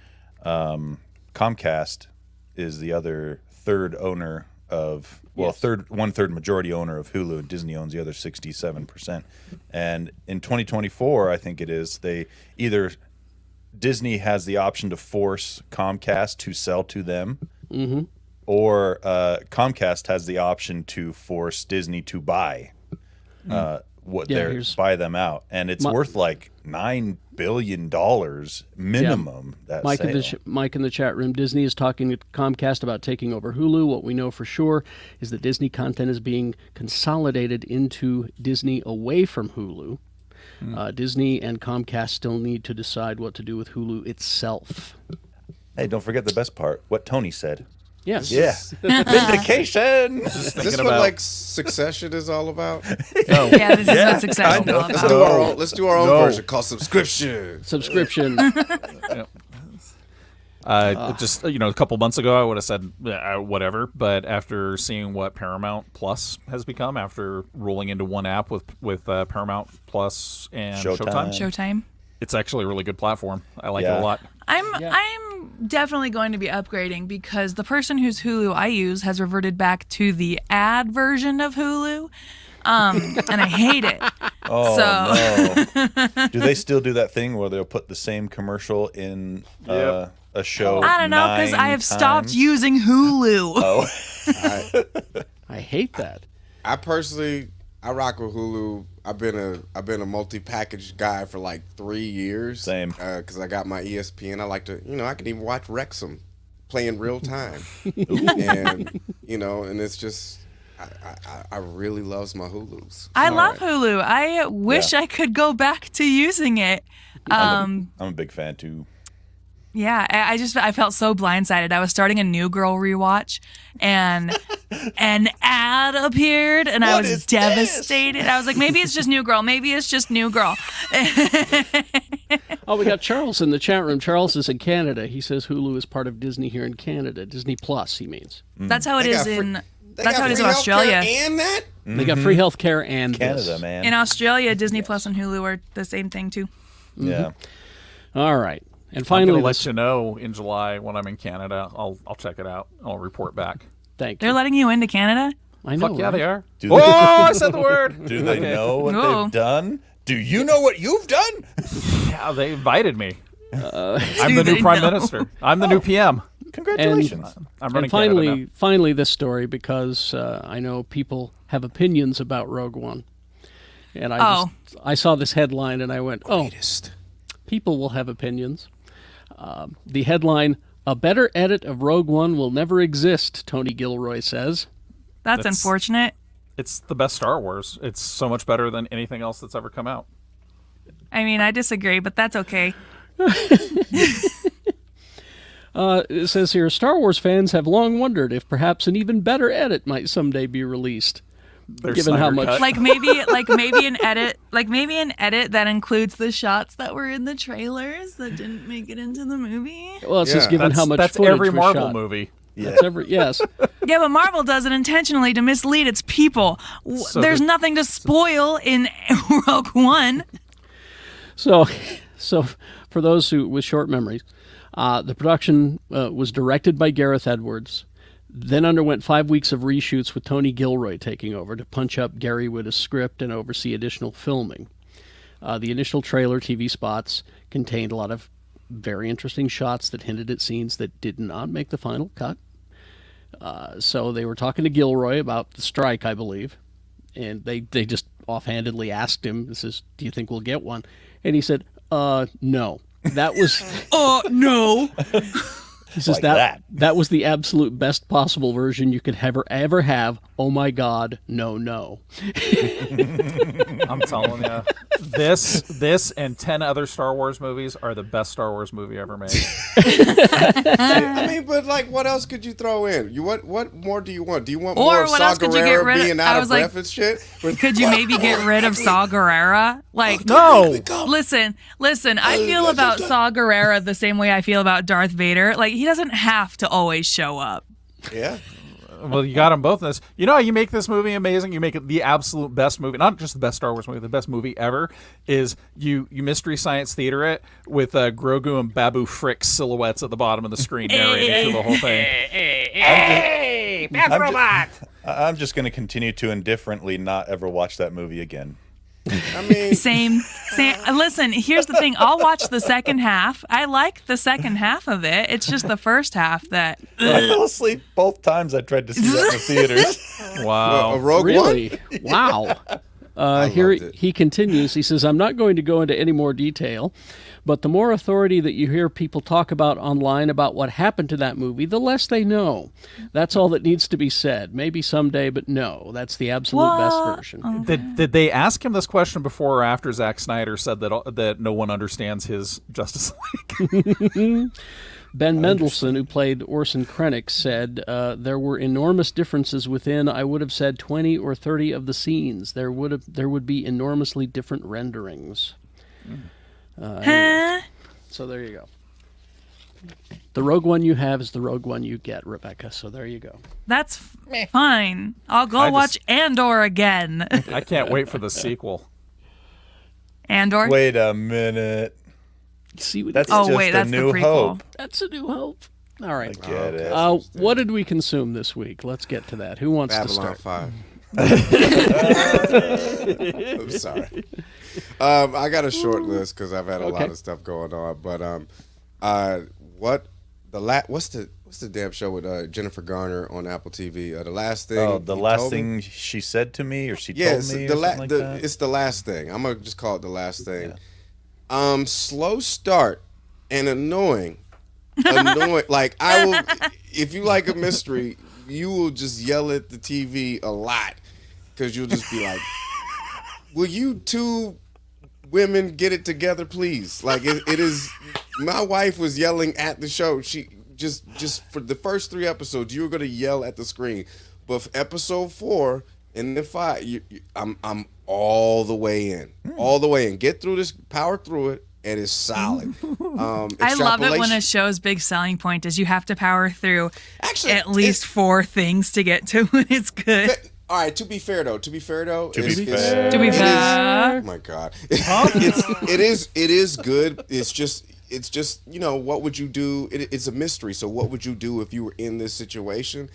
Comcast is the other third owner of, one-third majority owner of Hulu, and Disney owns the other 67%. And in 2024, I think it is, Disney has the option to force Comcast to sell to them, or Comcast has the option to force Disney to buy buy them out, and it's worth like $9 billion minimum. That Mike in the chat room. Disney is talking to Comcast about taking over Hulu. What we know for sure is that Disney content is being consolidated into Disney away from Hulu. Disney and Comcast still need to decide what to do with Hulu itself. Hey, don't forget the best part. What Tony said. Yes. Yeah. Vindication. Is this what like Succession is all about? Yeah, this is what Succession is all about. Let's do our own version called Subscription. Just a couple months ago, I would have said whatever, but after seeing what Paramount Plus has become, after rolling into one app with Paramount Plus and Showtime, it's actually a really good platform. I like it a lot. I'm definitely going to be upgrading because the person whose Hulu I use has reverted back to the ad version of Hulu, and I hate it. No. Do they still do that thing where they'll put the same commercial in a show? I don't know, because I have stopped using Hulu. I hate that. I rock with Hulu. I've been a multi-package guy for like 3 years. Same. Because I got my ESPN. I like to, I can even watch Wrexham play in real time. And and it's just, I really loves my Hulus. I love Hulu. I wish I could go back to using it. I'm a big fan too. Yeah, I felt so blindsided. I was starting a New Girl rewatch, and an ad appeared, and I was devastated. I was like, maybe it's just New Girl. Maybe it's just New Girl. Oh, we got Charles in the chat room. Charles is in Canada. He says Hulu is part of Disney here in Canada. Disney Plus, he means. That's how it is in. That's how it is in Australia. And that they got free health care and Canada, man. In Australia, Disney Plus and Hulu are the same thing too. Yeah. All right. And finally, I'm gonna let you know in July when I'm in Canada. I'll check it out. I'll report back. Thank you. They're letting you into Canada? I know. Fuck yeah, right? they are. I said the word. Do they know what they've done? Do you know what you've done? Yeah, they invited me. I'm the new prime minister. I'm the new PM. Congratulations. I'm running and Canada finally, this story, because I know people have opinions about Rogue One. And I saw this headline and I went, people will have opinions. The headline, "A better edit of Rogue One will never exist," Tony Gilroy says. That's unfortunate. It's the best Star Wars. It's so much better than anything else that's ever come out. I mean, I disagree, but that's okay. It says here, Star Wars fans have long wondered if perhaps an even better edit might someday be released. Given how much, like maybe an edit that includes the shots that were in the trailers that didn't make it into the movie. Well, it's just given how much that's footage every was Marvel shot. movie. Yeah. Yes. Yeah, but Marvel does it intentionally to mislead its people. There's nothing to spoil in Rogue One. So for those with short memories, The production was directed by Gareth Edwards, then underwent 5 weeks of reshoots with Tony Gilroy taking over to punch up Gary Whitta's script and oversee additional filming. The initial trailer TV spots contained a lot of very interesting shots that hinted at scenes that did not make the final cut. So they were talking to Gilroy about the strike, I believe, and they just offhandedly asked him, do you think we'll get one? And he said, no. That was... no. He says Like that was the absolute best possible version you could ever have. Oh my God, no. I'm telling you, this and 10 other Star Wars movies are the best Star Wars movie ever made. I mean, but like, what else could you throw in? What more do you want? Do you want more of what Saw else could you get Gerrera rid of? being I out was of like, breath and shit? Could you maybe get rid of Saw Gerrera? Like, No. listen. I feel about Saw Gerrera the same way I feel about Darth Vader. Like, he doesn't have to always show up. Yeah. Well, you got them both in this. You know how you make this movie amazing? You make it the absolute best movie, not just the best Star Wars movie, the best movie ever, is you Mystery Science Theater it with Grogu and Babu Frick silhouettes at the bottom of the screen narrating through the whole thing. Hey, Beth Robot! I'm just going to continue to indifferently not ever watch that movie again. I mean, Same. Listen, here's the thing. I'll watch the second half. I like the second half of it. It's just the first half that... I fell asleep both times I tried to see that in the theaters. Wow. a Rogue Really? One? Wow. I Here loved it. he continues. He says, I'm not going to go into any more detail, but the more authority that you hear people talk about online about what happened to that movie, the less they know. That's all that needs to be said. Maybe someday, but no, that's the absolute best version. Did they ask him this question before or after Zack Snyder said that no one understands his Justice League? Ben Mendelsohn, who played Orson Krennic, said there were enormous differences within, I would have said, 20 or 30 of the scenes. There would be enormously different renderings. Anyway. So there you go. The Rogue One you have is the Rogue One you get, Rebecca. So there you go. That's fine. I'll go watch Andor again. I can't wait for the sequel. Andor? Wait a minute. See what That's Oh, just wait, a that's the new prequel. hope. That's a new hope. All right. Get it. What did we consume this week? Let's get to that. Who wants to Babylon start? 5. I'm sorry. I got a short list because I've had a lot of stuff going on. But what's the damn show with Jennifer Garner on Apple TV? The Last Thing. Oh, the You last Told Me? thing she said to me, or she Yeah, told it's me, the, or la- something like the that. it's the Last Thing. I'm gonna just call it the Last Thing. Slow start and annoying. Like, I will, if you like a mystery, you will just yell at the TV a lot because you'll just be like, "Will you two women get it together, please?" Like, it is. My wife was yelling at the show. She just for the first 3 episodes, you were gonna yell at the screen, but for episode 4 and then 5, I'm all the way in, all the way in. Get through this, power through it. It is solid. I love it when a show's big selling point is you have to power through at least 4 things to get to when it's good. All right. To be fair though, To be it fair. is- oh my God, it is good. It's just what would you do? It's a mystery. So what would you do if you were in this situation?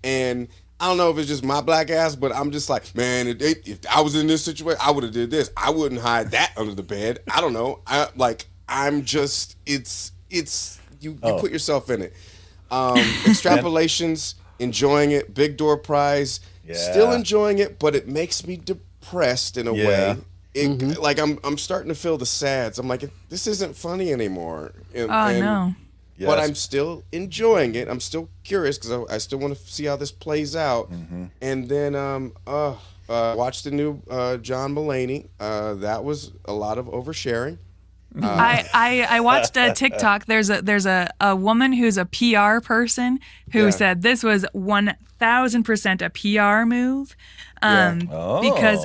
And I don't know if it's just my black ass, but I'm just like, man, if I was in this situation, I would have did this. I wouldn't hide that under the bed. I don't know. You put yourself in it. Extrapolations, enjoying it, big door prize, still enjoying it, but it makes me depressed in a way. Like I'm starting to feel the sads. I'm like, this isn't funny anymore. No. Yes. But I'm still enjoying it. I'm still curious because I still want to see how this plays out. And then watched the new John Mulaney. That was a lot of oversharing. I watched a TikTok. There's a woman who's a PR person who said this was 1,000% a PR move. Because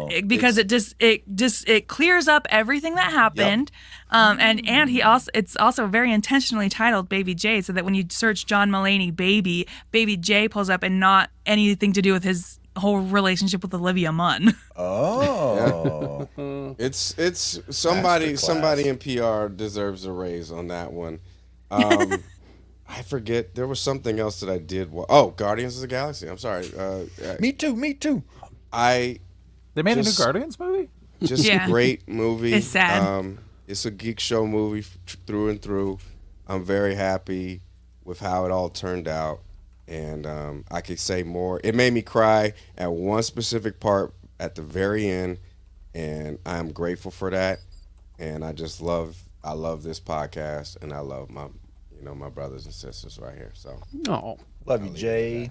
it clears up everything that happened. And it's also very intentionally titled Baby J, so that when you search John Mulaney Baby J pulls up and not anything to do with his whole relationship with Olivia Munn. Oh. It's somebody in PR deserves a raise on that one. I forget. There was something else that I did. Oh, Guardians of the Galaxy. I'm sorry. Me too. They made a new Just- Guardians movie? Just Yeah. a great movie. It's sad. It's a geek show movie through and through. I'm very happy with how it all turned out, and I could say more. It made me cry at one specific part at the very end, and I'm grateful for that. And I love this podcast, and I love my brothers and sisters right here. So Oh, Love you, Jay.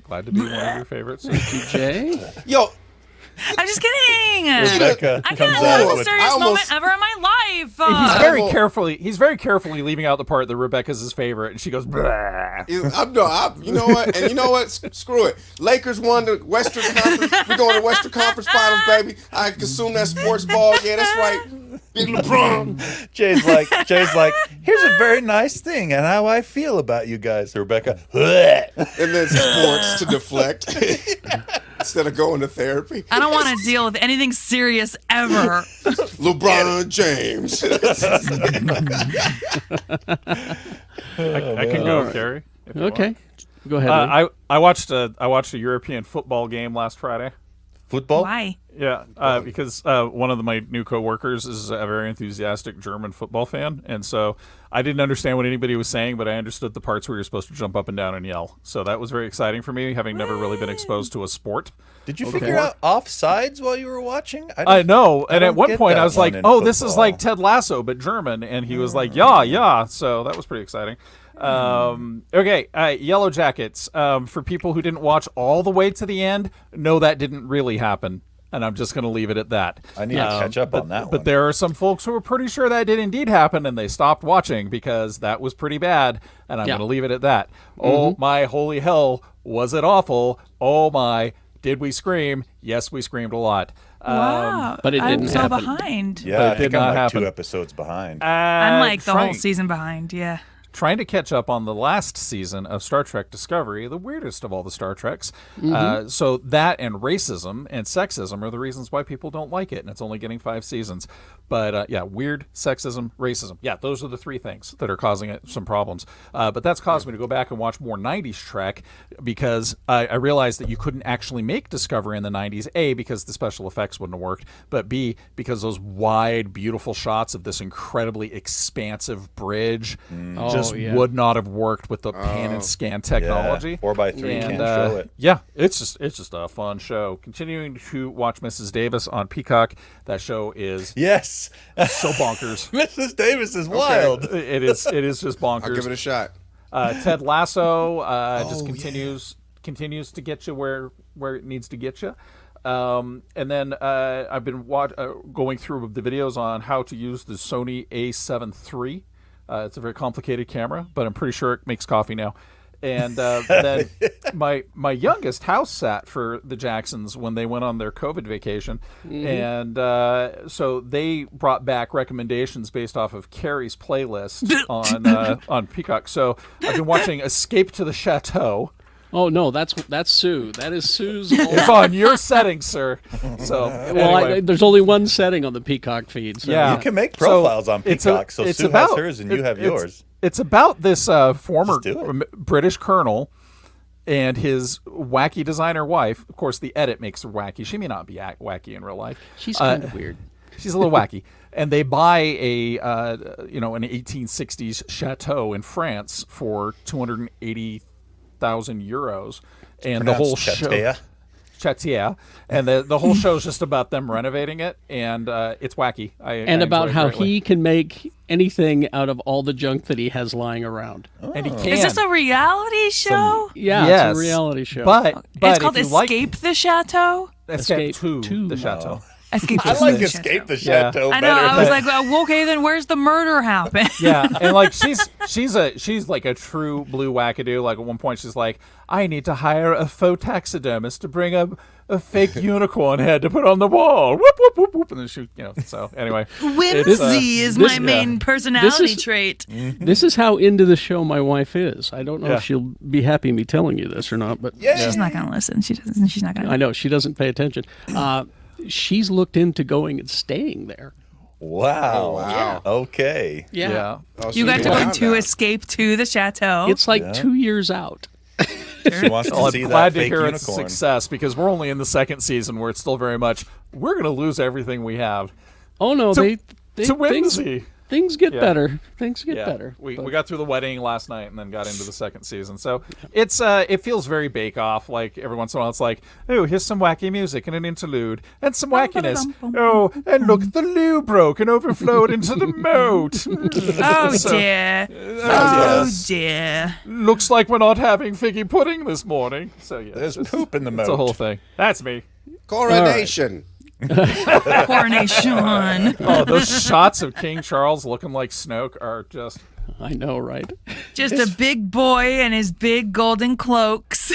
Glad to be one of your favorites. Jay. yo, I'm just kidding. Rebecca I comes can't out have the with most serious moment ever in my life. He's very carefully leaving out the part that Rebecca's his favorite, and she goes, "Blah." you know what? And you know what? Screw it. Lakers won the Western Conference. We're going to Western Conference Finals, baby. I consume that sports ball. Yeah, that's right. Big LeBron. Jay's like, here's a very nice thing and how I feel about you guys, Rebecca. And then sports to deflect instead of going to therapy. I don't want to deal with anything serious ever. LeBron James. I can go, Carrie. if you Okay, want. go ahead. Lou. I watched a European football game last Friday. Football? Why? Yeah, because one of my new coworkers is a very enthusiastic German football fan, and so I didn't understand what anybody was saying, but I understood the parts where you're supposed to jump up and down and yell. So that was very exciting for me, having never really been exposed to a sport. Did you figure out offsides while you were watching? I know, and at one point I was like, in "Oh, this is football. like Ted Lasso, but German," and he was like, "Yeah." So that was pretty exciting. Okay, Yellow Jackets. For people who didn't watch all the way to the end, no, that didn't really happen, and I'm just going to leave it at that. I need to catch up on that one. But there are some folks who are pretty sure that did indeed happen, and they stopped watching because that was pretty bad, and I'm going to leave it at that. Oh my holy hell, was it awful? Oh my, did we scream? Yes, we screamed a lot. Wow. but it I'm didn't so happen. behind. Yeah, I did think I'm not like happen. 2 episodes behind. I'm like the whole trying- season behind. Yeah. Trying to catch up on the last season of Star Trek Discovery, the weirdest of all the Star Treks. So that and racism and sexism are the reasons why people don't like it, and it's only getting 5 seasons. But yeah, weird, sexism, racism. Yeah, those are the 3 things that are causing it some problems. But that's caused me to go back and watch more 90s Trek because I realized that you couldn't actually make Discovery in the 90s, A, because the special effects wouldn't have worked, but B, because those wide, beautiful shots of this incredibly expansive bridge just would not have worked with the pan and scan technology. 4x3 can't And, show it. Yeah, it's just a fun show. Continuing to watch Mrs. Davis on Peacock. That show is Yes. so bonkers. Mrs. Davis is wild. It is just bonkers. I'll give it a shot. Ted Lasso just continues to get you where it needs to get you. And then I've been going through the videos on how to use the Sony A7 III. It's a very complicated camera, but I'm pretty sure it makes coffee now. And then my youngest house sat for the Jacksons when they went on their COVID vacation. And so they brought back recommendations based off of Carrie's playlist on Peacock. So I've been watching Escape to the Chateau. Oh no, that's Sue. That is Sue's. It's on your settings, sir. So Well, anyway. there's only one setting on the Peacock feed. So. Yeah. You can make profiles on it's Peacock, so it's Sue about- has hers and you have yours. It's about this former Just do it. British colonel and his wacky designer wife. Of course, the edit makes her wacky. She may not be wacky in real life. She's kind of weird. She's a little wacky. And they buy an 1860s chateau in France for 280,000 euros, and the whole show. Chateau, and the whole show is just about them renovating it, and it's wacky. And I about enjoy it how greatly. he can make anything out of all the junk that he has lying around. and he can. Is this a reality show? Yeah, Yes. it's a reality show. But It's called if you Escape the Chateau. Escape to to- the chateau. Escape. I like the Escape the Yeah. Chateau I better. know. I was like, well, okay, then where's the murder happen? Yeah, and like she's like a true blue wackadoo. Like at one point she's like, I need to hire a faux taxidermist to bring a fake unicorn head to put on the wall. Whoop whoop whoop whoop, and then shoot. So anyway, Whimsy is my main personality is- trait. This is how into the show my wife is. I don't know Yeah. if she'll be happy me telling you this or not, but She's not gonna listen. She doesn't. She's not gonna. I know she doesn't pay attention. She's looked into going and staying there. Wow. Oh, wow. Okay. Yeah. Oh, so You got you've to been go down to now. escape to the chateau. It's like 2 years out. She wants Well, to I'm see glad that to fake hear it's a unicorn. success because we're only in the second season where it's still very much we're going to lose everything we have. Oh no, To- they to things, whimsy. things get Yeah. better. Things get Yeah, better. we But got through the wedding last night and then got into the second season. So it's it feels very Bake Off. Like every once in a while, it's like, oh, here's some wacky music and an interlude and some wackiness. Oh, and look, the loo broke and overflowed into the moat. Oh So- dear. Oh, yes. Dear. Looks like we're not having figgy pudding this morning. So yeah, There's it's poop in the it's a moat. whole thing. That's me. Coronation. Coronation. Oh, those shots of King Charles looking like Snoke are just. I know, right? Just a big boy and his big golden cloaks.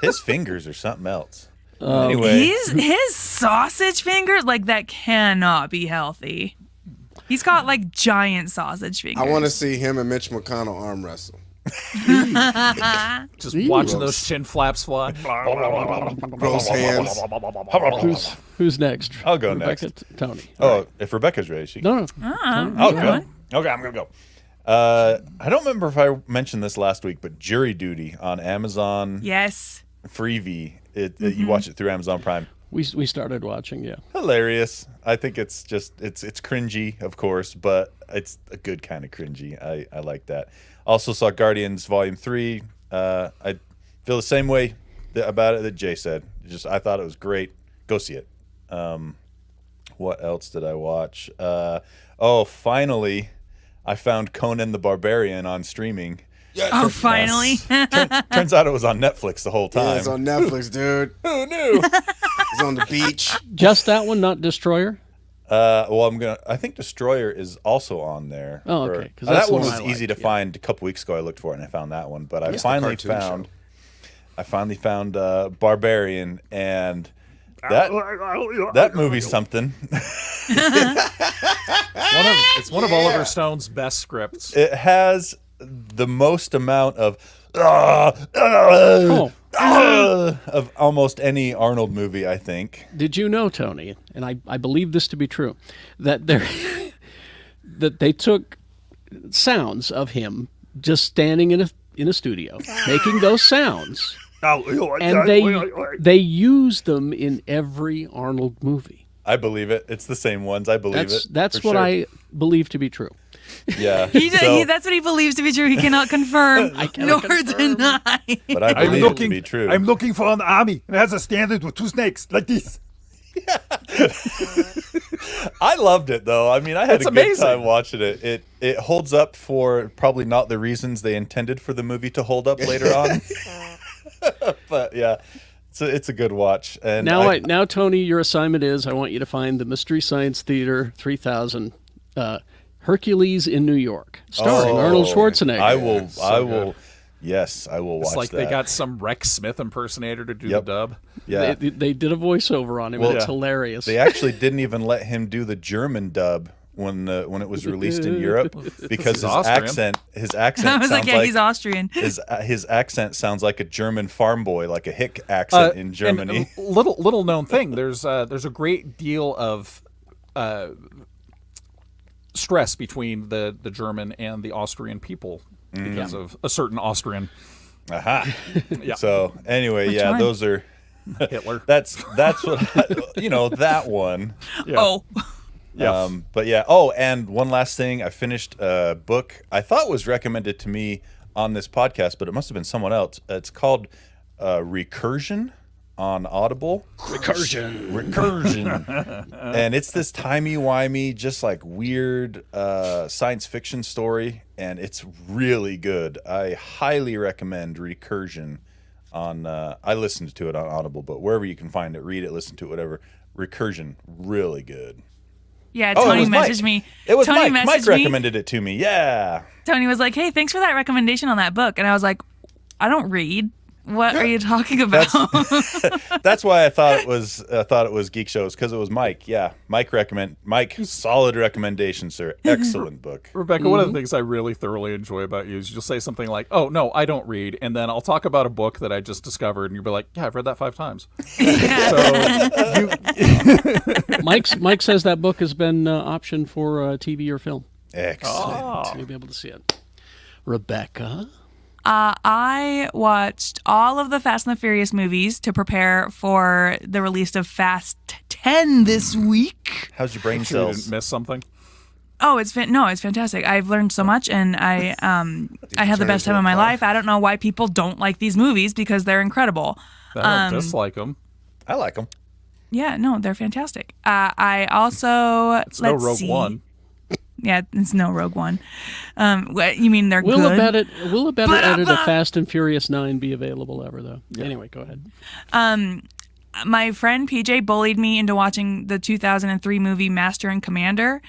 His fingers are something else. Anyway, His sausage fingers, like that cannot be healthy. He's got like giant sausage fingers. I want to see him and Mitch McConnell arm wrestle. Just watching those chin flaps fly. Gross hands. Who's next? I'll go Rebecca, next. Tony. Oh, if Rebecca's ready, she can. No. I'll go. Okay, I'm gonna go. I don't remember if I mentioned this last week, but Jury Duty on Amazon Yes. Freevee. You watch it through Amazon Prime. We started watching. Yeah. Hilarious. I think it's just it's cringy, of course, but it's a good kind of cringy. I like that. Also saw Guardians Volume 3. I feel the same way about it that Jay said. I thought it was great. Go see it. What else did I watch? Finally, I found Conan the Barbarian on streaming. Yes. Oh, finally. Turns out it was on Netflix the whole Yeah, time. it's on Netflix, dude. Who knew? He's on the beach. Just that one, not Destroyer. I think Destroyer is also on there. Oh, okay, 'cause that's That the one one was I easy like, to yeah. find. A couple weeks ago, I looked for it and I found that one. But I It's the finally cartoon found. show. I finally found Barbarian, and that movie's something. It's one of Oliver Stone's best scripts. It has the most amount of of almost any Arnold movie, I think. Did you know, Tony? And I believe this to be true, that that they took sounds of him just standing in a studio making those sounds, and they use them in every Arnold movie. I believe it. It's the same ones. I believe it. That's for what sure. I believe to be true. Yeah. That's what he believes to be true. He cannot confirm nor deny. But I believe it to be true. I'm looking for an army. It has a standard with 2 snakes, like this. I loved it though. I mean, I had It's a good amazing. time watching it. It holds up for probably not the reasons they intended for the movie to hold up later on. But yeah, it's a good watch. And Now, Tony, your assignment is I want you to find the Mystery Science Theater 3000 Hercules in New York, starring Arnold Schwarzenegger. I will. So I good. will. Yes, I will watch It's like that. they got some Rex Smith impersonator to do Yep. the dub. Yeah. They did a voiceover on him, Well, and it's yeah. hilarious. They actually didn't even let him do the German dub when it was released in Europe because He's Austrian. his I accent was sounds like, yeah, he's Austrian. his accent sounds like a German farm boy, like a hick accent in Germany. And little known thing. There's a great deal of stress between the German and the Austrian people because of a certain Austrian Aha. Yeah. So anyway, yeah, one? those are Hitler. that's what that one. Yeah. Oh, Yeah. But yeah. Oh, and one last thing. I finished a book I thought was recommended to me on this podcast, but it must have been someone else. It's called Recursion on Audible. Recursion. And it's this timey-wimey, just like weird science fiction story, and it's really good. I highly recommend Recursion on I listened to it on Audible, but wherever you can find it, read it, listen to it, whatever. Recursion, really good. yeah. Oh, it Tony was Mike. messaged me. It was Tony Mike. Mike messaged me. recommended it to me. Yeah. Tony was like, "Hey, thanks for that recommendation on that book," and I was like, "I don't read. What are you talking about? That's why I thought it was Geek Shows, because it was Mike. Yeah, Mike, solid recommendation, sir. Excellent book. Rebecca, one of the things I really thoroughly enjoy about you is you'll say something like, "Oh no, I don't read," and then I'll talk about a book that I just discovered, and you'll be like, "Yeah, I've read that 5 times." Mike says that book has been optioned for TV or film. Excellent. So you'll be able to see it. Rebecca? I watched all of the Fast and the Furious movies to prepare for the release of Fast 10 this week. How's your brain You cells? didn't miss something. Oh, it's fantastic. I've learned so much, and I had the best time of my life. I don't know why people don't like these movies because they're incredible. I don't dislike them. I like them. Yeah, no, they're fantastic. I also It's no Rogue One. Yeah, it's no Rogue One. What, you mean they're Will good? a better edit of Fast and Furious 9 be available ever, though? Yeah. Anyway, go ahead. My friend PJ bullied me into watching the 2003 movie Master and Commander,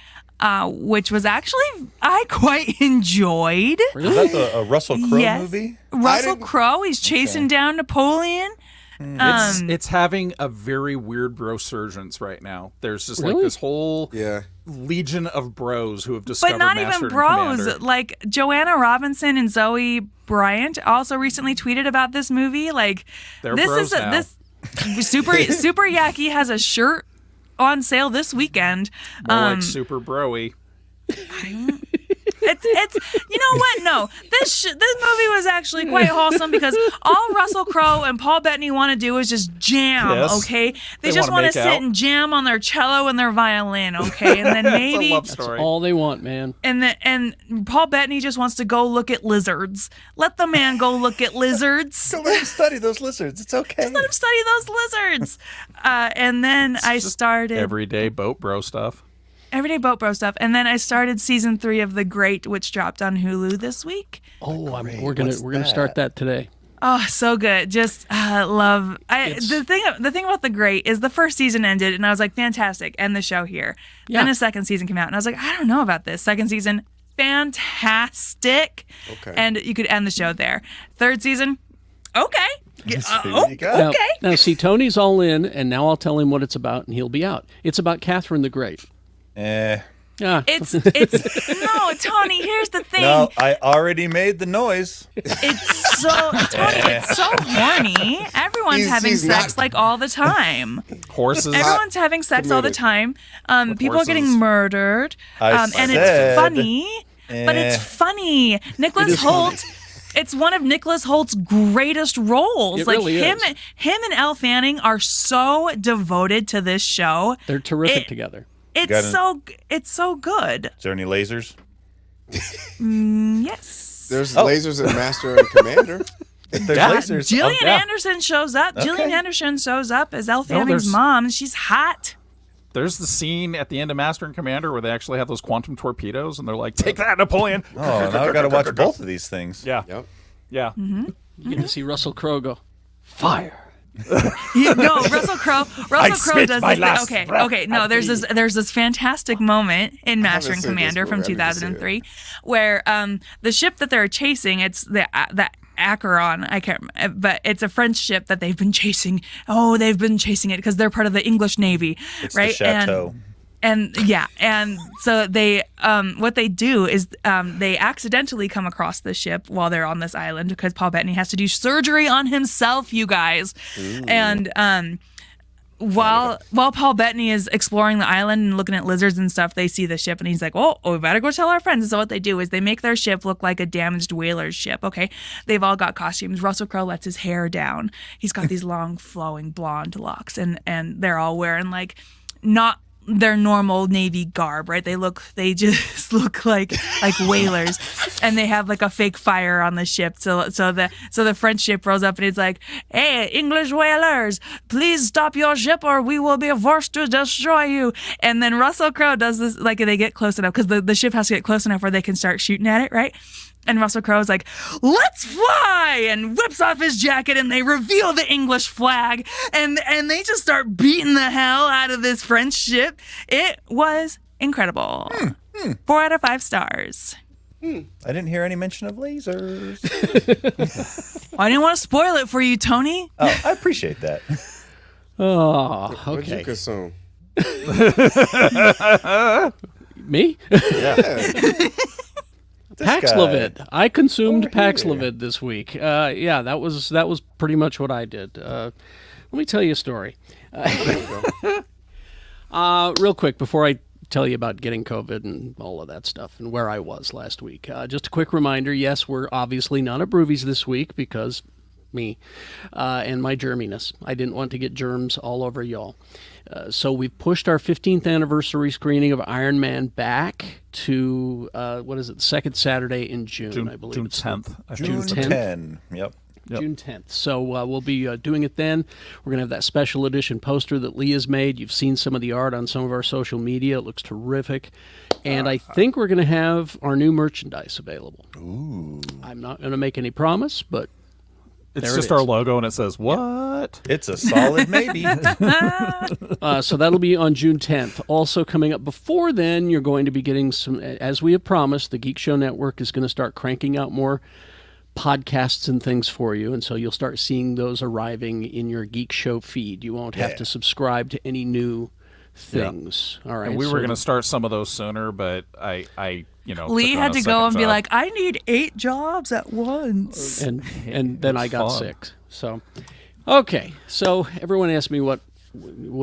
which was actually I quite enjoyed. Is that a Russell Crowe movie? Russell Crowe, he's chasing down Napoleon. It's having a very weird resurgence right now. There's just like this whole legion of bros who have discovered But not Master even and bros. Commander. Like Joanna Robinson and Zoe Bryant also recently tweeted about this movie. Like They're this bros is now. this Super Yaki has a shirt on sale this weekend. More like super broy. It's you know what? No, this movie was actually quite wholesome because all Russell Crowe and Paul Bettany want to do is just jam. Yes. Okay, they They just wanna want to make sit out. and jam on their cello and their violin. Okay, and then It's a maybe love story. All they want, man. and Paul Bettany just wants to go look at lizards. Let the man go look at lizards. Go let him study those lizards. It's okay. Let him study those lizards. And then I started Everyday boat bro stuff. Everyday Boat Bro stuff, and then I started season 3 of The Great, which dropped on Hulu this week. Oh, we're gonna start that today. Oh, so good! Just love. The thing about The Great is the first season ended, and I was like, fantastic, end the show here. Yeah. Then a second season came out, and I was like, I don't know about this. Second season, fantastic. Okay. And you could end the show there. Third season, okay. you go. Okay. Now, see, Tony's all in, and now I'll tell him what it's about, and he'll be out. It's about Catherine the Great. Yeah. It's no, Tony. Here's the thing. No, I already made the noise. It's so Tony. It's so horny. Everyone's having he's sex not- like all the time. Horses. Everyone's having sex all the time. People are getting horses? murdered. I And said, it's funny. But it's funny. Nicholas is Holt. It's one of Nicholas Holt's greatest roles. It like really him is. and Elle Fanning are so devoted to this show. They're terrific together. It's so good. Is there any lasers? Yes. There's lasers in Master and Commander. There's lasers. Gillian yeah. Anderson shows up. Okay. Gillian Anderson shows up as Elle Fanning's there's- mom. She's hot. There's the scene at the end of Master and Commander where they actually have those quantum torpedoes, and they're like, "Take that, Napoleon!" Oh, now I've got to watch both of these things. Yeah, Yep. yeah. You get to see Russell Crowe go, fire. No, Russell Crowe. Russell Crowe spit does my this. last Okay, breath okay. No, at there's thee. there's this fantastic moment in Master and seen this Commander from movie. I need to see it. 2003, where the ship that they're chasing, it's the Acheron. I can't, but it's a French ship that they've been chasing. Oh, they've been chasing it because they're part of the English Navy, It's right? the Chateau. And so they, what they do is they accidentally come across the ship while they're on this island because Paul Bettany has to do surgery on himself, you guys. Ooh. And while Paul Bettany is exploring the island and looking at lizards and stuff, they see the ship and he's like, oh, we better go tell our friends. And so what they do is they make their ship look like a damaged whaler's ship. Okay, they've all got costumes. Russell Crowe lets his hair down. He's got these long flowing blonde locks, and they're all wearing like not their normal Navy garb, right? They just look like whalers, and they have like a fake fire on the ship. So the French ship rolls up and it's like, "Hey, English whalers, please stop your ship or we will be forced to destroy you." And then Russell Crowe does this, like they get close enough because the ship has to get close enough where they can start shooting at it, right? And Russell Crowe's like, "Let's fly!" and whips off his jacket and they reveal the English flag and they just start beating the hell out of this French ship. It was incredible. 4 out of 5 stars. I didn't hear any mention of lasers. I didn't want to spoil it for you, Tony. Oh, I appreciate that. Oh, What'd you okay. consume? Me? Paxlovid. I consumed Paxlovid this week. Yeah, that was pretty much what I did. Let me tell you a story. Real quick before I tell you about getting COVID and all of that stuff and where I was last week. Just a quick reminder, yes, we're obviously not at Broovies this week because me and my germiness. I didn't want to get germs all over y'all. So we've pushed our 15th anniversary screening of Iron Man back to, the second Saturday in June, I believe. June 10th. June 10. Yep. June 10th. So we'll be doing it then. We're going to have that special edition poster that Leah's made. You've seen some of the art on some of our social media. It looks terrific. And I think we're going to have our new merchandise available. Ooh. I'm not going to make any promise, but it's just our logo and it says, what? Yep. It's a solid maybe. So that'll be on June 10th. Also coming up before then, you're going to be getting some, as we have promised, the Geek Show Network is going to start cranking out more podcasts and things for you, and so you'll start seeing those arriving in your Geek Show feed. You won't have to subscribe to any new things. All right. And we were going to start some of those sooner, but I Lee took on had a to go second and be job. like, I need 8 jobs at once. and then I got fun. sick. So, okay. So everyone asked me what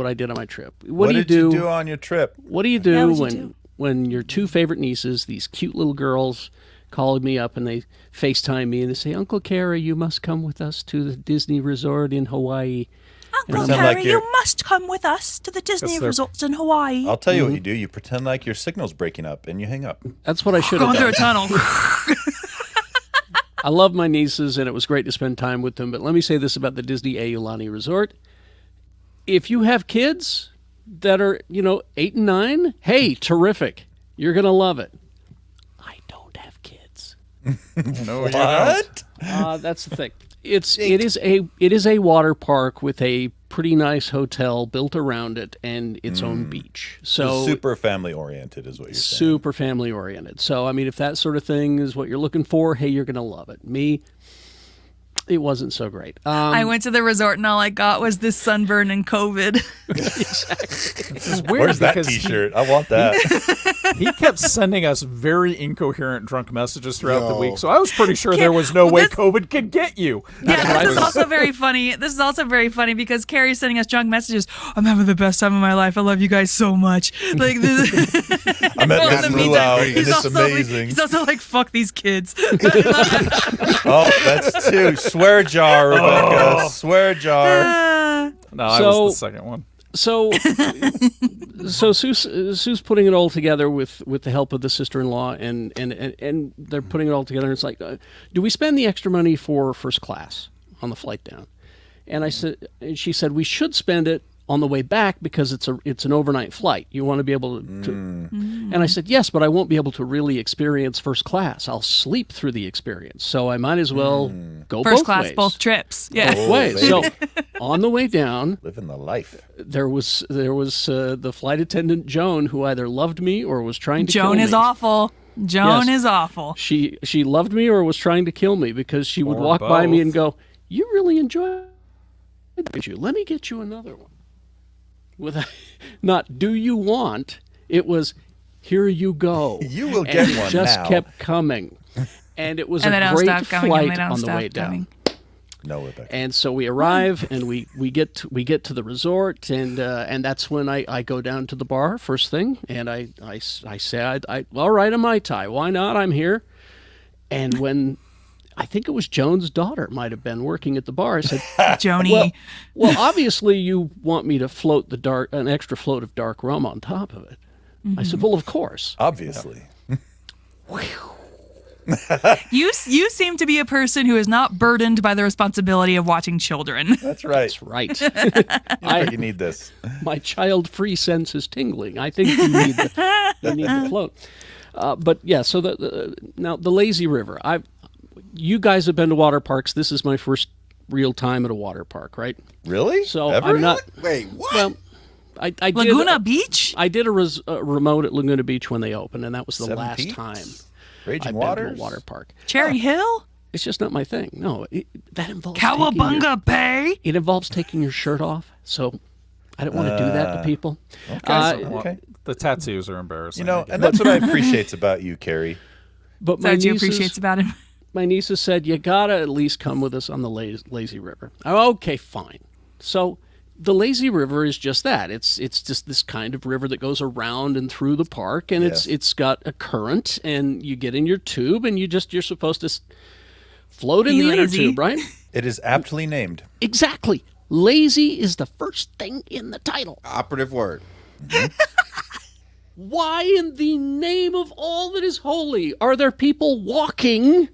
I did on my trip. What did you do on your trip? What do you do what'd you do? when your two favorite nieces, these cute little girls, call me up and they FaceTime me and they say, Uncle Kara, you must come with us to the Disney resort in Hawaii. Uncle Pretend Harry, like you're- you must come with us to the Disney they're- resorts in Hawaii. I'll tell you what you do. You pretend like your signal's breaking up and you hang up. That's what I should have Going through a done. tunnel. I love my nieces and it was great to spend time with them. But let me say this about the Disney Aulani Resort. If you have kids that are, 8 and 9, hey, terrific. You're going to love it. I don't have kids. No, you don't. What? That's the thing. It is a water park with a pretty nice hotel built around it and its own beach. So Super family oriented is what you're saying. super family oriented. So I mean, if that sort of thing is what you're looking for, hey, you're gonna love it. Me, it wasn't so great. I went to the resort and all I got was this sunburn and COVID. It's weird Where's that because T-shirt? I want that. He kept sending us very incoherent drunk messages throughout the Yo. week, so I was pretty sure there was no Well, way this- COVID could get you. Yeah, this is also very funny. This is also very funny because Carrie's sending us drunk messages. I'm having the best time of my life. I love you guys so much. Like this. I met Well, this in the luau meantime, and it's amazing. He's also like, fuck these kids. Oh, that's two. Swear jar, Rebecca. Swear jar. No, I So- was the second one. So Sue's putting it all together with the help of the sister-in-law, and they're putting it all together. And it's like, do we spend the extra money for first class on the flight down? And she said we should spend it on the way back because it's an overnight flight. You want to be able to. And I said yes, but I won't be able to really experience first class. I'll sleep through the experience, so I might as well go First both class, ways. both trips. Yeah. Both ways. baby. So on the way down, Living the life. there was the flight attendant Joan who either loved me or was trying to kill me. Joan is awful. Joan Yes. is awful. She loved me or was trying to kill me because she would Or walk by me both. and go, "You really enjoy it? Let me get you another one." With not "Do you want?" It was, "Here you go." You will And get it one just now. kept coming, and it was And they a don't great stop coming. And they flight don't on the stop way down. coming. No, Rebecca. And so we arrive and we get to the resort and that's when I go down to the bar first thing and I say all right, a Mai Tai, why not, I'm here. And when I think it was Joan's daughter might have been working at the bar, I said, Joni. well obviously you want me to float an extra float of dark rum on top of it. I said, well, of course. Obviously. You seem to be a person who is not burdened by the responsibility of watching children. That's right. That's right. You need this. My child-free sense is tingling. I think you need the float. But yeah, so now the lazy river. You guys have been to water parks. This is my first real time at a water park, right? Really? So Ever? I'm not. Wait, what? Well, I did Laguna Beach? I did a remote at Laguna Beach when they opened, and that was the Seven last Peaks? time. Raging I've Waters? been to a water park. Cherry Hill? It's just not my thing. No, that involves taking your- Cowabunga Bay? It involves taking your shirt off, so I don't want to do that to people. Okay. The tattoos are embarrassing. You know, and that's what I appreciate about you, Carrie. But That's what you appreciates about him. my nieces said, you gotta at least come with us on the lazy river. Okay, fine. So the lazy river is just that. It's just this kind of river that goes around and through the park, and Yes. it's got a current, and you get in your tube, and you're supposed to float in Be the inner lazy. tube, right? It is aptly named. Exactly. Lazy is the first thing in the title. Operative word. Why in the name of all that is holy are there people walking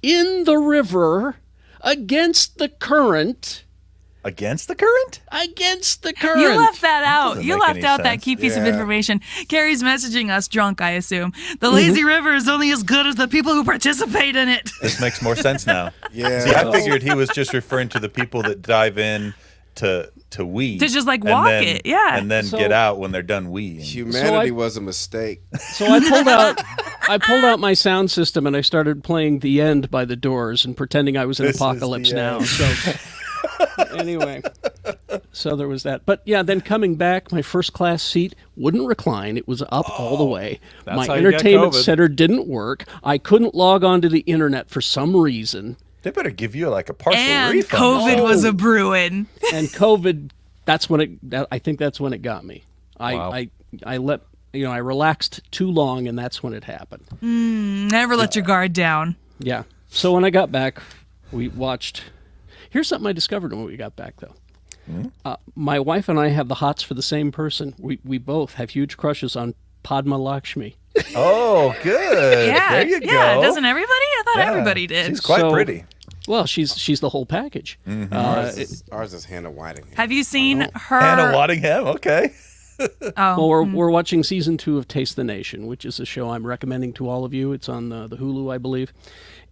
in the river against the current? Against the current? Against the current. You left that out. doesn't You make left any out that sense. key piece of Yeah. information. Carrie's messaging us drunk, I assume. The lazy river is only as good as the people who participate in it. This makes more sense now. Yeah. See, I figured he was just referring to the people that dive in to wee. To just, like, and walk then- it, yeah. And then So- get out when they're done weeing. Humanity So was a mistake. So I pulled out my sound system and I started playing "The End" by The Doors and pretending I was in This is Apocalypse the Now. end. So anyway, so there was that. But yeah, then coming back, my first class seat wouldn't recline. It was up all the way. That's My how you get entertainment COVID. center didn't work. I couldn't log on to the internet for some reason. They better give you like a partial And refund. COVID was a brewing. And COVID, I think that's when it got me. Wow. I relaxed too long, and that's when it happened. Never let your guard down. Yeah. So when I got back, we watched. Here's something I discovered when we got back, though. My wife and I have the hots for the same person. We both have huge crushes on Padma Lakshmi. Oh, good. Yeah. There you go. Yeah, doesn't everybody? I thought Yeah. everybody did. She's quite So- pretty. Well, she's the whole package. Ours is Hannah Whiting. Have you seen her? Hannah Waddingham. Okay. Well, we're watching season 2 of Taste the Nation, which is a show I'm recommending to all of you. It's on the Hulu, I believe.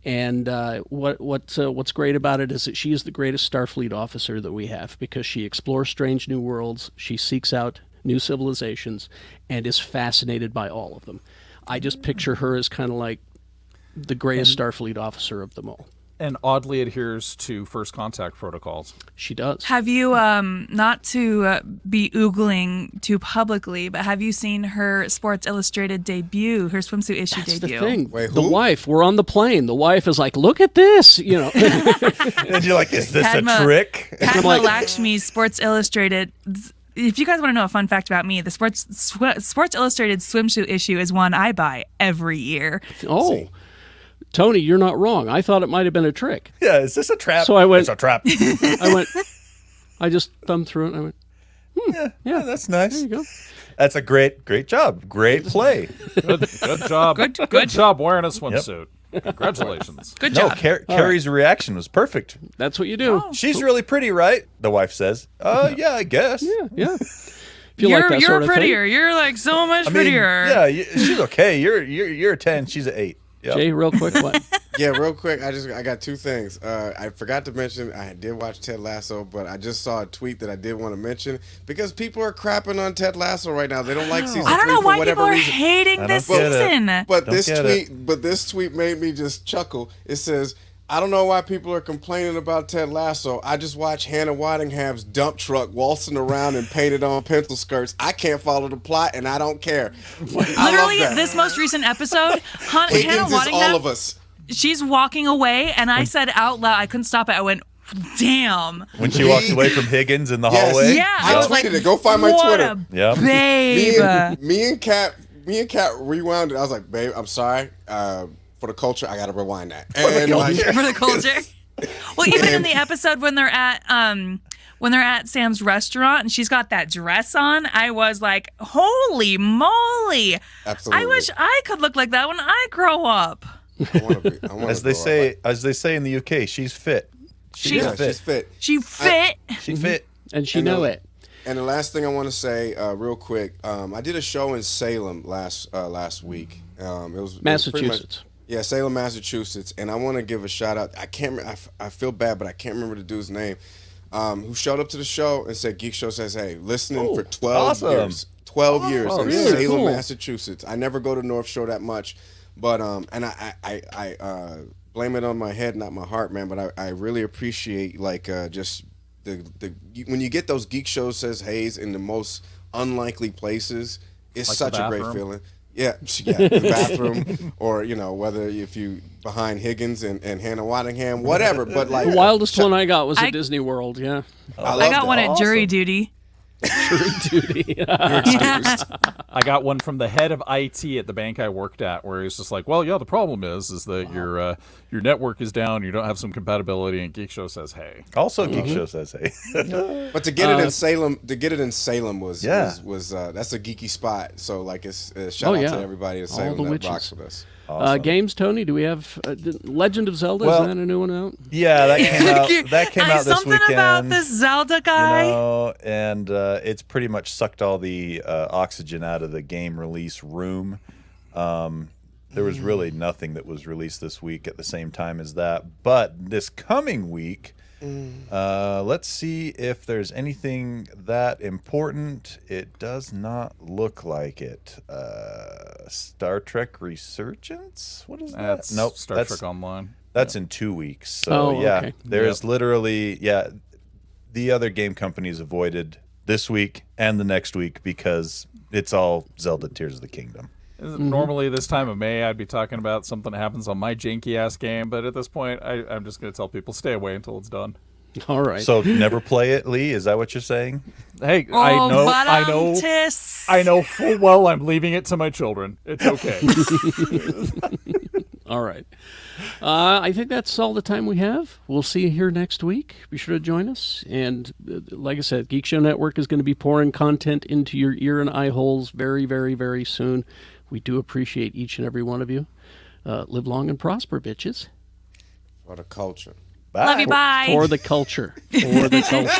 And what's great about it is that she is the greatest Starfleet officer that we have because she explores strange new worlds, she seeks out new civilizations, and is fascinated by all of them. I just picture her as kind of like the greatest Starfleet officer of them all. And oddly adheres to first contact protocols. She does. Have you, not to be oogling too publicly, but have you seen her Sports Illustrated debut, her swimsuit issue That's debut? the thing. Wait, the who? wife, we're on the plane. The wife is like, look at this, And you're like, is this Padma- a trick? Padma like- Lakshmi's Sports Illustrated. If you guys want to know a fun fact about me, the Sports Illustrated swimsuit issue is one I buy every year. Oh, Tony, you're not wrong. I thought it might have been a trick. Yeah, is this a trap? So I went- It's a trap. I just thumbed through it and I went, yeah, that's nice. there you go. That's a great job. Great play. Good job. Good. job wearing a swimsuit. Congratulations. Good No, job. Carrie's reaction was perfect. That's what you do. She's really pretty, right? The wife says. Yeah, I guess. Yeah. If you You're like that you're sort of prettier. You're like so much I mean, prettier. yeah, she's okay. You're a 10. She's an 8. thing. Yep. Jay, real quick, what? Yeah, real quick. I got two things. I forgot to mention I did watch Ted Lasso, but I just saw a tweet that I did want to mention because people are crapping on Ted Lasso right now. They don't like season 3 I don't know for why whatever people are reason. hating I this don't get it. season. But Don't get it. this tweet made me just chuckle. It says, I don't know why people are complaining about Ted Lasso. I just watch Hannah Waddingham's dump truck waltzing around and painted on pencil skirts. I can't follow the plot, and I don't care. Literally, this most recent episode, Hannah Higgins is all Waddingham, of us. she's walking away, and I said out loud, I couldn't stop it. I went, damn. When she walked away from Higgins in the Yes. hallway. Yeah, I I was tweeted like, it. Go find my what Twitter. a Yep. babe. Me and Kat rewound it. I was like, babe, I'm sorry. For the culture, I gotta rewind that. And like, For the culture. Well, even in the episode when they're at Sam's restaurant and she's got that dress on, I was like, holy moly. Absolutely. I wish I could look like that when I grow up. I wanna As they grow up say in the UK, she's fit. She's like, yeah, she's fit. She fit. She fit. And she And know the- it. And the last thing I want to say, real quick, I did a show in Salem last week. It was pretty much- Massachusetts. yeah, Salem, Massachusetts, and I want to give a shout out. I can't. I feel bad, but I can't remember the dude's name. Who showed up to the show and said, "Geekshow says, hey, listening for 12 awesome. years, 12 years in really? Salem, Cool. Massachusetts. I never go to North Shore that much, But and I blame it on my head, not my heart, man. But I really appreciate like just the when you get those geek shows says Hayes in the most unlikely places, it's Like such the a great bathroom? feeling. Yeah, the bathroom, or whether if you behind Higgins and Hannah Waddingham, whatever. But like The wildest one I got was at Disney World. Yeah, I I got one at jury duty. jury duty. You're excused. I got one from the head of IT at the bank I worked at, where he's just like, "Well, yeah, the problem is that your network is down, you don't have some compatibility." And Geek Show says, "Hey." Also, Geek Show says, "Hey." But to get it in Salem, was Yeah. that's a geeky spot. So like it's shout out yeah. to everybody in All Salem the that witches. rocks with us. Games, Tony. Do we have Legend of Zelda? Well, is that a new one out? Yeah, that came out. That came out this something weekend. about this Zelda guy. And it's pretty much sucked all the oxygen out of the game release room. There was really nothing that was released this week at the same time as that. But this coming week, let's see if there's anything that important. It does not look like it. Star Trek Resurgence? What is that? That's Nope. Star that's, Trek Online. That's in 2 weeks. So, Oh, yeah, okay. there is literally, the other game companies avoided this week and the next week because it's all Zelda Tears of the Kingdom. Normally this time of May, I'd be talking about something that happens on my janky-ass game, but at this point, I'm just going to tell people, stay away until it's done. All right. So never play it, Lee? Is that what you're saying? Hey, Oh, I know full well I'm leaving it to my children. It's okay. All right. I think that's all the time we have. We'll see you here next week. Be sure to join us. And like I said, Geek Show Network is going to be pouring content into your ear and eye holes very, very, very soon. We do appreciate each and every one of you. Live long and prosper, bitches. For the culture. Bye. Love you. Bye. For the culture. For the culture.